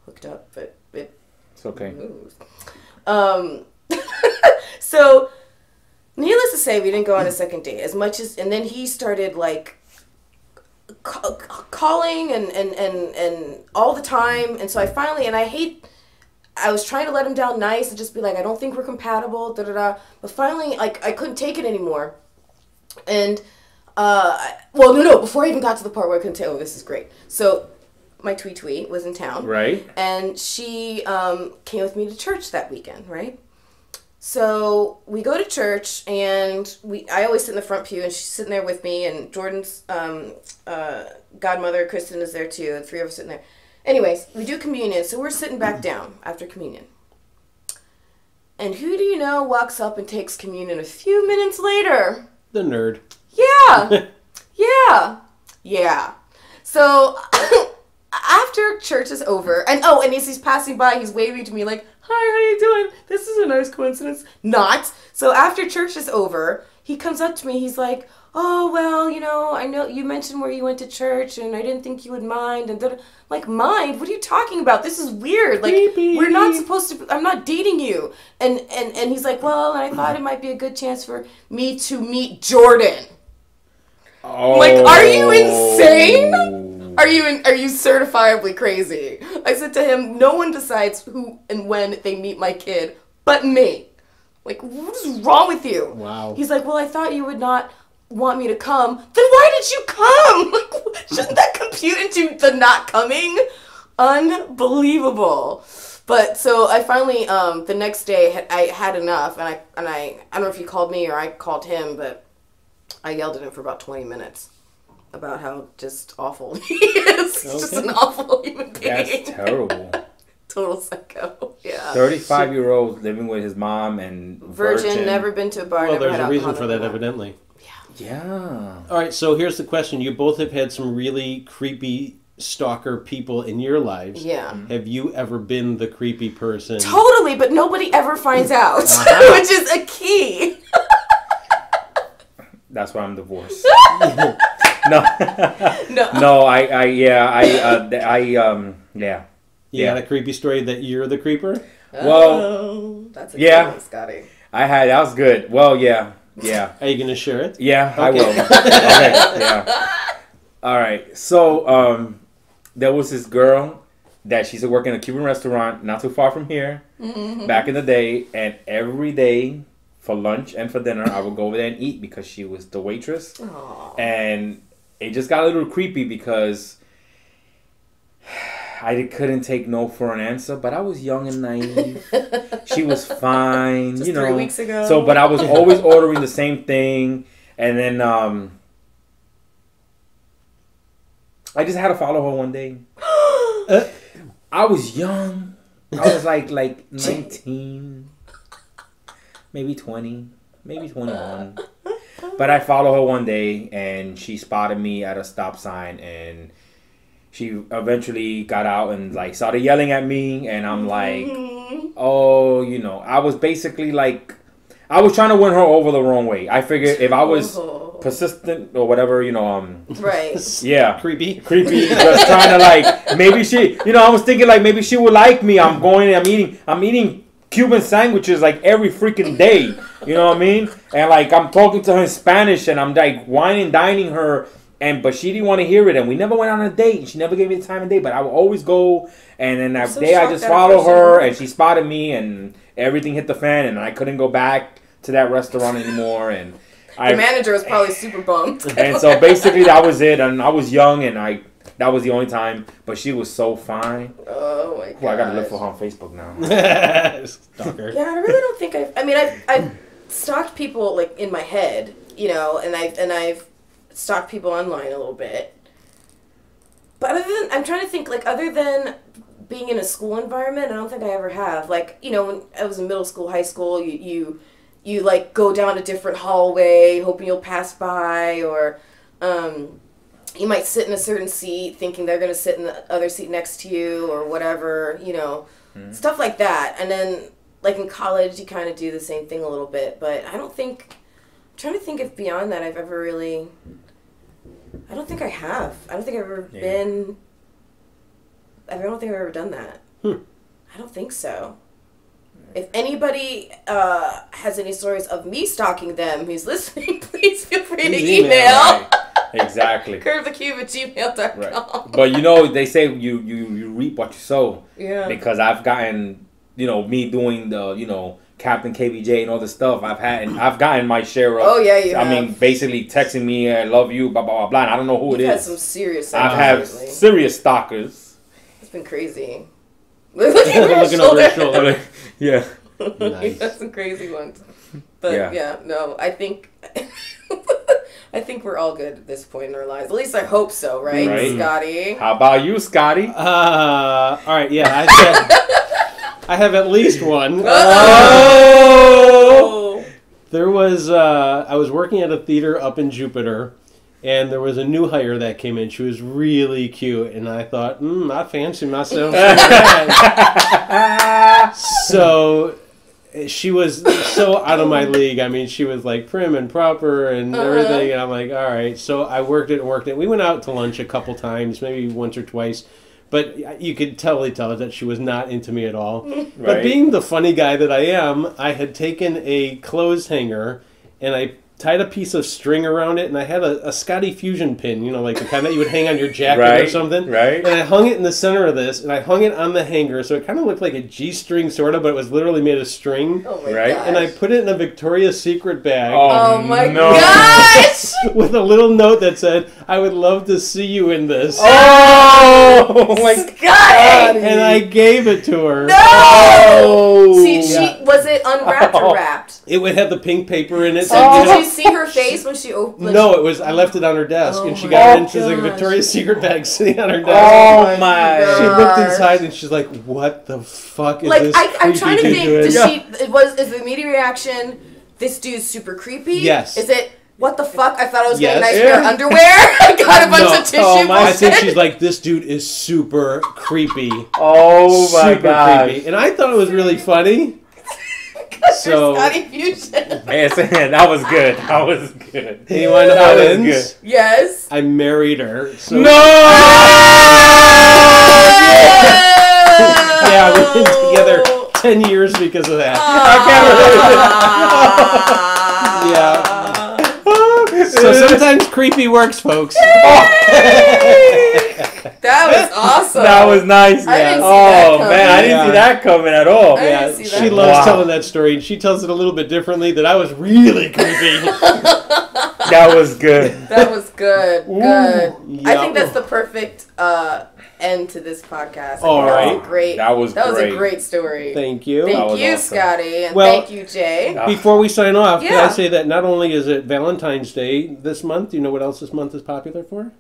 hooked up, but it It's okay. moves. So, needless to say, we didn't go on a second date as much as, and then he started calling and all the time, and so I finally, and I was trying to let him down nice and just be like, I don't think we're compatible, da-da-da. But finally, I couldn't take it anymore. And, before I even got to the part where I couldn't tell, this is great. So, my tweet was in town. Right. And she came with me to church that weekend, right? So, we go to church, and I always sit in the front pew, and she's sitting there with me, and Jordan's godmother, Kristen, is there too, and 3 of us sitting there. Anyways, we do communion, so we're sitting back down after communion. And who do you know walks up and takes communion a few minutes later? The nerd. Yeah. Yeah. So, after church is over, and as he's passing by, he's waving to me like, hi, how you doing? This is a nice coincidence. Not. So, after church is over, he comes up to me. He's like, oh, well, you know, I know you mentioned where you went to church, and I didn't think you would mind. And like, mind? What are you talking about? This is weird. Like, we're not supposed to, I'm not dating you. And he's like, well, I thought it might be a good chance for me to meet Jordan. Oh. Like, are you insane? Are you certifiably crazy? I said to him, no one decides who and when they meet my kid but me. Like, what is wrong with you? Wow. He's like, well, I thought you would not want me to come. Then why did you come? Like, shouldn't that compute into the not coming? Unbelievable. But so I finally, the next day, I had enough, and I don't know if he called me or I called him, but I yelled at him for about 20 minutes about how just awful he is. He's just an awful human being. That's terrible. Total psycho. Yeah. 35-year-old living with his mom and virgin, never been to a bar. Well, never there's had a reason alcohol, for that, never evidently. Yeah. All right, so here's the question. You both have had some really creepy stalker people in your lives. Yeah. Have you ever been the creepy person? Totally, but nobody ever finds out, which is a key. That's why I'm divorced. No. No, yeah. You got a creepy story that you're the creeper? Well, that's a yeah. good one, Scotty. That was good. Well, yeah. Are you going to share it? Yeah, Okay. I will. Okay, yeah. All right. So, there was this girl that she used to work in a Cuban restaurant not too far from here back in the day, and every day for lunch and for dinner, I would go over there and eat because she was the waitress. Aww. And it just got a little creepy because I couldn't take no for an answer, but I was young and naive. She was fine, Just you know. 3 weeks ago. So, but I was always ordering the same thing, and then I just had to follow her one day. I was young. I was like 19, maybe 20, maybe 21. But I followed her one day, and she spotted me at a stop sign, and she eventually got out and like started yelling at me, and I'm like, oh, you know, I was basically like, I was trying to win her over the wrong way. I figured if I was persistent or whatever, you know, right, yeah, Creepy, just trying to like, maybe she, you know, I was thinking like maybe she would like me. I'm eating Cuban sandwiches like every freaking day, you know what I mean? And like I'm talking to her in Spanish, and I'm like whining, dining her. But she didn't want to hear it, and we never went on a date. She never gave me the time of day, but I would always go, and then that day I just followed her, and she spotted me, and everything hit the fan, and I couldn't go back to that restaurant anymore, and the manager was probably super bummed. And so basically that was it, and I was young, and that was the only time, but she was so fine. Oh my god! Well, I gotta look for her on Facebook now. Stalker. Yeah, I really don't think I've stalked people like in my head, you know, and I've stalk people online a little bit. But I'm trying to think, like, other than being in a school environment, I don't think I ever have. Like, you know, when I was in middle school, high school, you like, go down a different hallway, hoping you'll pass by, or you might sit in a certain seat thinking they're going to sit in the other seat next to you, or whatever, you know, stuff like that. And then, like, in college, you kind of do the same thing a little bit, but I don't think... I'm trying to think if beyond that I've ever really... I don't think I have. I don't think I've ever been... I don't think I've ever done that. I don't think so. If anybody has any stories of me stalking them who's listening, please feel free to email. Right. Exactly. curvethecube@gmail.com. Right. But you know, they say you reap what you sow. Yeah. Because I've gotten, you know, me doing the, you know, Captain KBJ and all this stuff. I've gotten my share of. Oh yeah, you have. I mean, basically texting me, "I love you," blah blah blah blah. And I don't know who You've it had is. some serious. I've had serious stalkers. It's been crazy. Looking over her shoulder. Yeah. Nice. That's some crazy ones. But yeah, no, I think we're all good at this point in our lives. At least I hope so, right? Scotty? How about you, Scotty? All right, yeah, I have at least one. Oh! There was, I was working at a theater up in Jupiter, and there was a new hire that came in. She was really cute, and I thought, I fancy myself. So she was so out of my league. I mean, she was like prim and proper and everything. And I'm like, all right. So I worked it. We went out to lunch a couple times, maybe once or twice. But you could totally tell that she was not into me at all. Right. But being the funny guy that I am, I had taken a clothes hanger and I tied a piece of string around it, and I had a Scotty Fusion pin, you know, like the kind that you would hang on your jacket or something. Right. And I hung it in the center of this, and I hung it on the hanger, so it kind of looked like a G-string sort of, but it was literally made of string. Oh my gosh. And I put it in a Victoria's Secret bag. Oh my gosh! With a little note that said, "I would love to see you in this." Oh my God! And I gave it to her. No! See, was it unwrapped or wrapped? It would have the pink paper in it. So did you see her face when she opened? No, it was. I left it on her desk, and she got it into like a Victoria's Secret bag sitting on her desk. Oh my! She looked inside, and she's like, "What the fuck is this?" I'm trying to think. Is the immediate reaction? This dude's super creepy. Yes. Is it? What the fuck? I thought I was getting nice pair of underwear. I got a bunch of tissue. I think she's like, this dude is super creepy. Oh my God! Creepy. And I thought it was really funny. So Scotty Fusion. Man, that was good. That was good. And you want to know how it ends? Yes. I married her. So no! Yeah, we've been together 10 years because of that. Yeah. So sometimes creepy works, folks. That was awesome. That was nice. I didn't see that coming. Man, I didn't see that coming at all. I didn't see that. She loves telling that story, and she tells it a little bit differently. That I was really creepy. That was good. That was good. Good. Yep. I think that's the perfect end to this podcast. All right. Great. That was a great story. Thank you. Thank you, awesome. Scotty, and thank you, Jay. Before we sign off, can I say that not only is it Valentine's Day this month, do you know what else this month is popular for?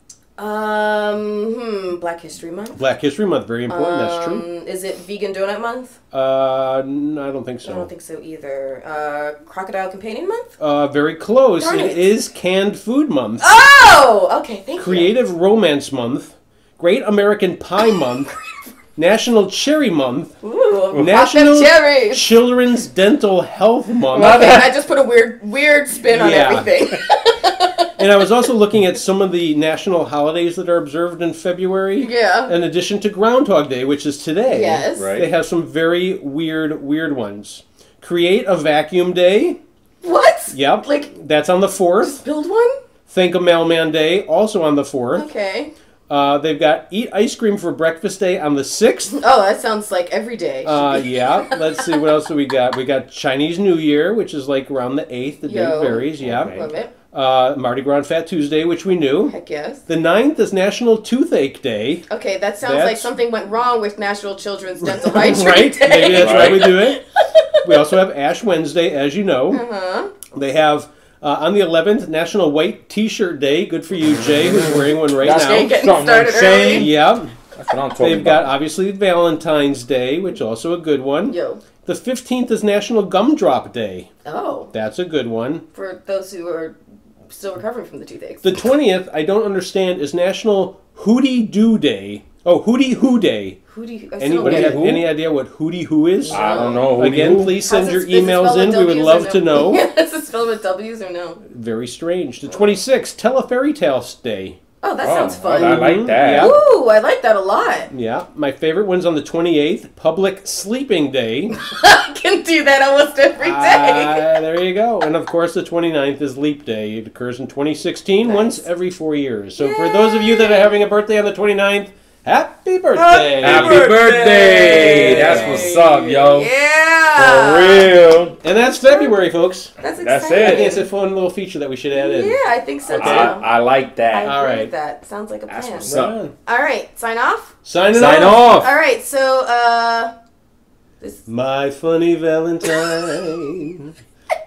Black History Month. Black History Month, very important. That's true. Is it Vegan Donut Month? No, I don't think so. I don't think so either. Crocodile Companion Month? Very close. Darn It is Canned Food Month. Oh, okay, thank you. Creative Romance Month. Great American Pie Month. National Cherry Month. Ooh, National cherries. Children's Dental Health Month. Okay, I just put a weird spin on everything. And I was also looking at some of the national holidays that are observed in February. Yeah. In addition to Groundhog Day, which is today. Yes. Right. They have some very weird ones. Create a Vacuum Day. What? Yep. Like, that's on the 4th. just build one? Thank a Mailman Day, also on the 4th. Okay. They've got Eat Ice Cream for Breakfast Day on the 6th. Oh, that sounds like every day. Yeah. Let's see, what else do we got? We got Chinese New Year, which is like around the 8th. The date varies, yeah. Okay. Love it. Mardi Gras and Fat Tuesday, which we knew. Heck yes. The 9th is National Toothache Day. Okay, that sounds like something went wrong with National Children's Dental Hygiene Right? Day. Maybe that's why we do it. We also have Ash Wednesday, as you know. Uh-huh. They have, on the 11th, National White T-Shirt Day. Good for you, Jay, who's wearing one right now. Jay getting started early. Yeah. That's what I'm talking They've got, obviously, Valentine's Day, which is also a good one. Yo. The 15th is National Gumdrop Day. Oh. That's a good one. For those who are still recovering from the toothaches. The 20th, I don't understand, is National Hootie Doo Day. Oh, Hootie Hoo Day. Any idea what Hootie Hoo is? I don't know. Again, please send your emails in. We would love to know. Is it spelled with W's or no? Very strange. The 26th, Tell a Fairy Tale Day. Oh, that sounds fun. I like that. Yeah. Ooh, I like that a lot. Yeah. My favorite one's on the 28th, Public Sleeping Day. I can do that almost every day. There you go. And of course, the 29th is Leap Day. It occurs in 2016, once every 4 years. So for those of you that are having a birthday on the 29th, happy birthday! Happy birthday! That's what's up, yo. Yeah! For real. And that's February, folks. That's exciting. That's I it. think it's a fun little feature that we should add in. Yeah, I think so too. I like that. I agree with that. Sounds like a plan. That's what's up. All right, sign off? Sign off. All right, so, My funny Valentine,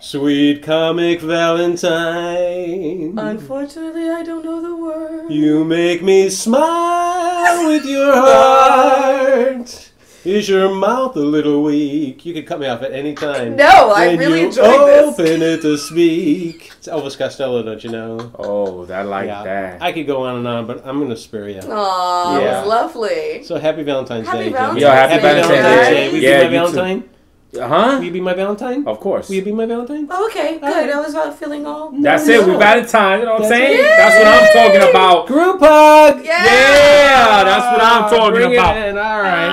sweet comic Valentine. Unfortunately, I don't know the word. You make me smile with your heart. Is your mouth a little weak? You can cut me off at any time. No, I really enjoyed this. Open it to speak. It's Elvis Costello, don't you know? Oh, I like that. I could go on, but I'm going to spare you. Aw, that was lovely. So happy Valentine's Day, Happy Jimmy. Valentine's Yo, happy Valentine's Day. We Yeah, do my you Valentine? too. Huh? Will you be my Valentine? Of course. Will you be my Valentine? Oh, okay, good. I was feeling all. That's it. We've added time. You know what I'm saying? it. That's what I'm talking about. Group hug. Yeah, that's what I'm talking Bring about. It in. All right.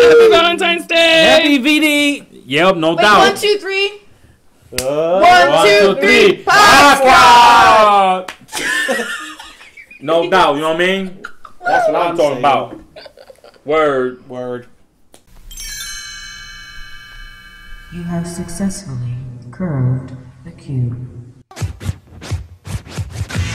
Happy Valentine's Day. Happy VD. Yep, no Wait, doubt. 1, 2, 3. 1, 2, 3. Pod Squad. No doubt. You know what I mean? That's what I'm talking about. Word. Word. You have successfully curved the cube.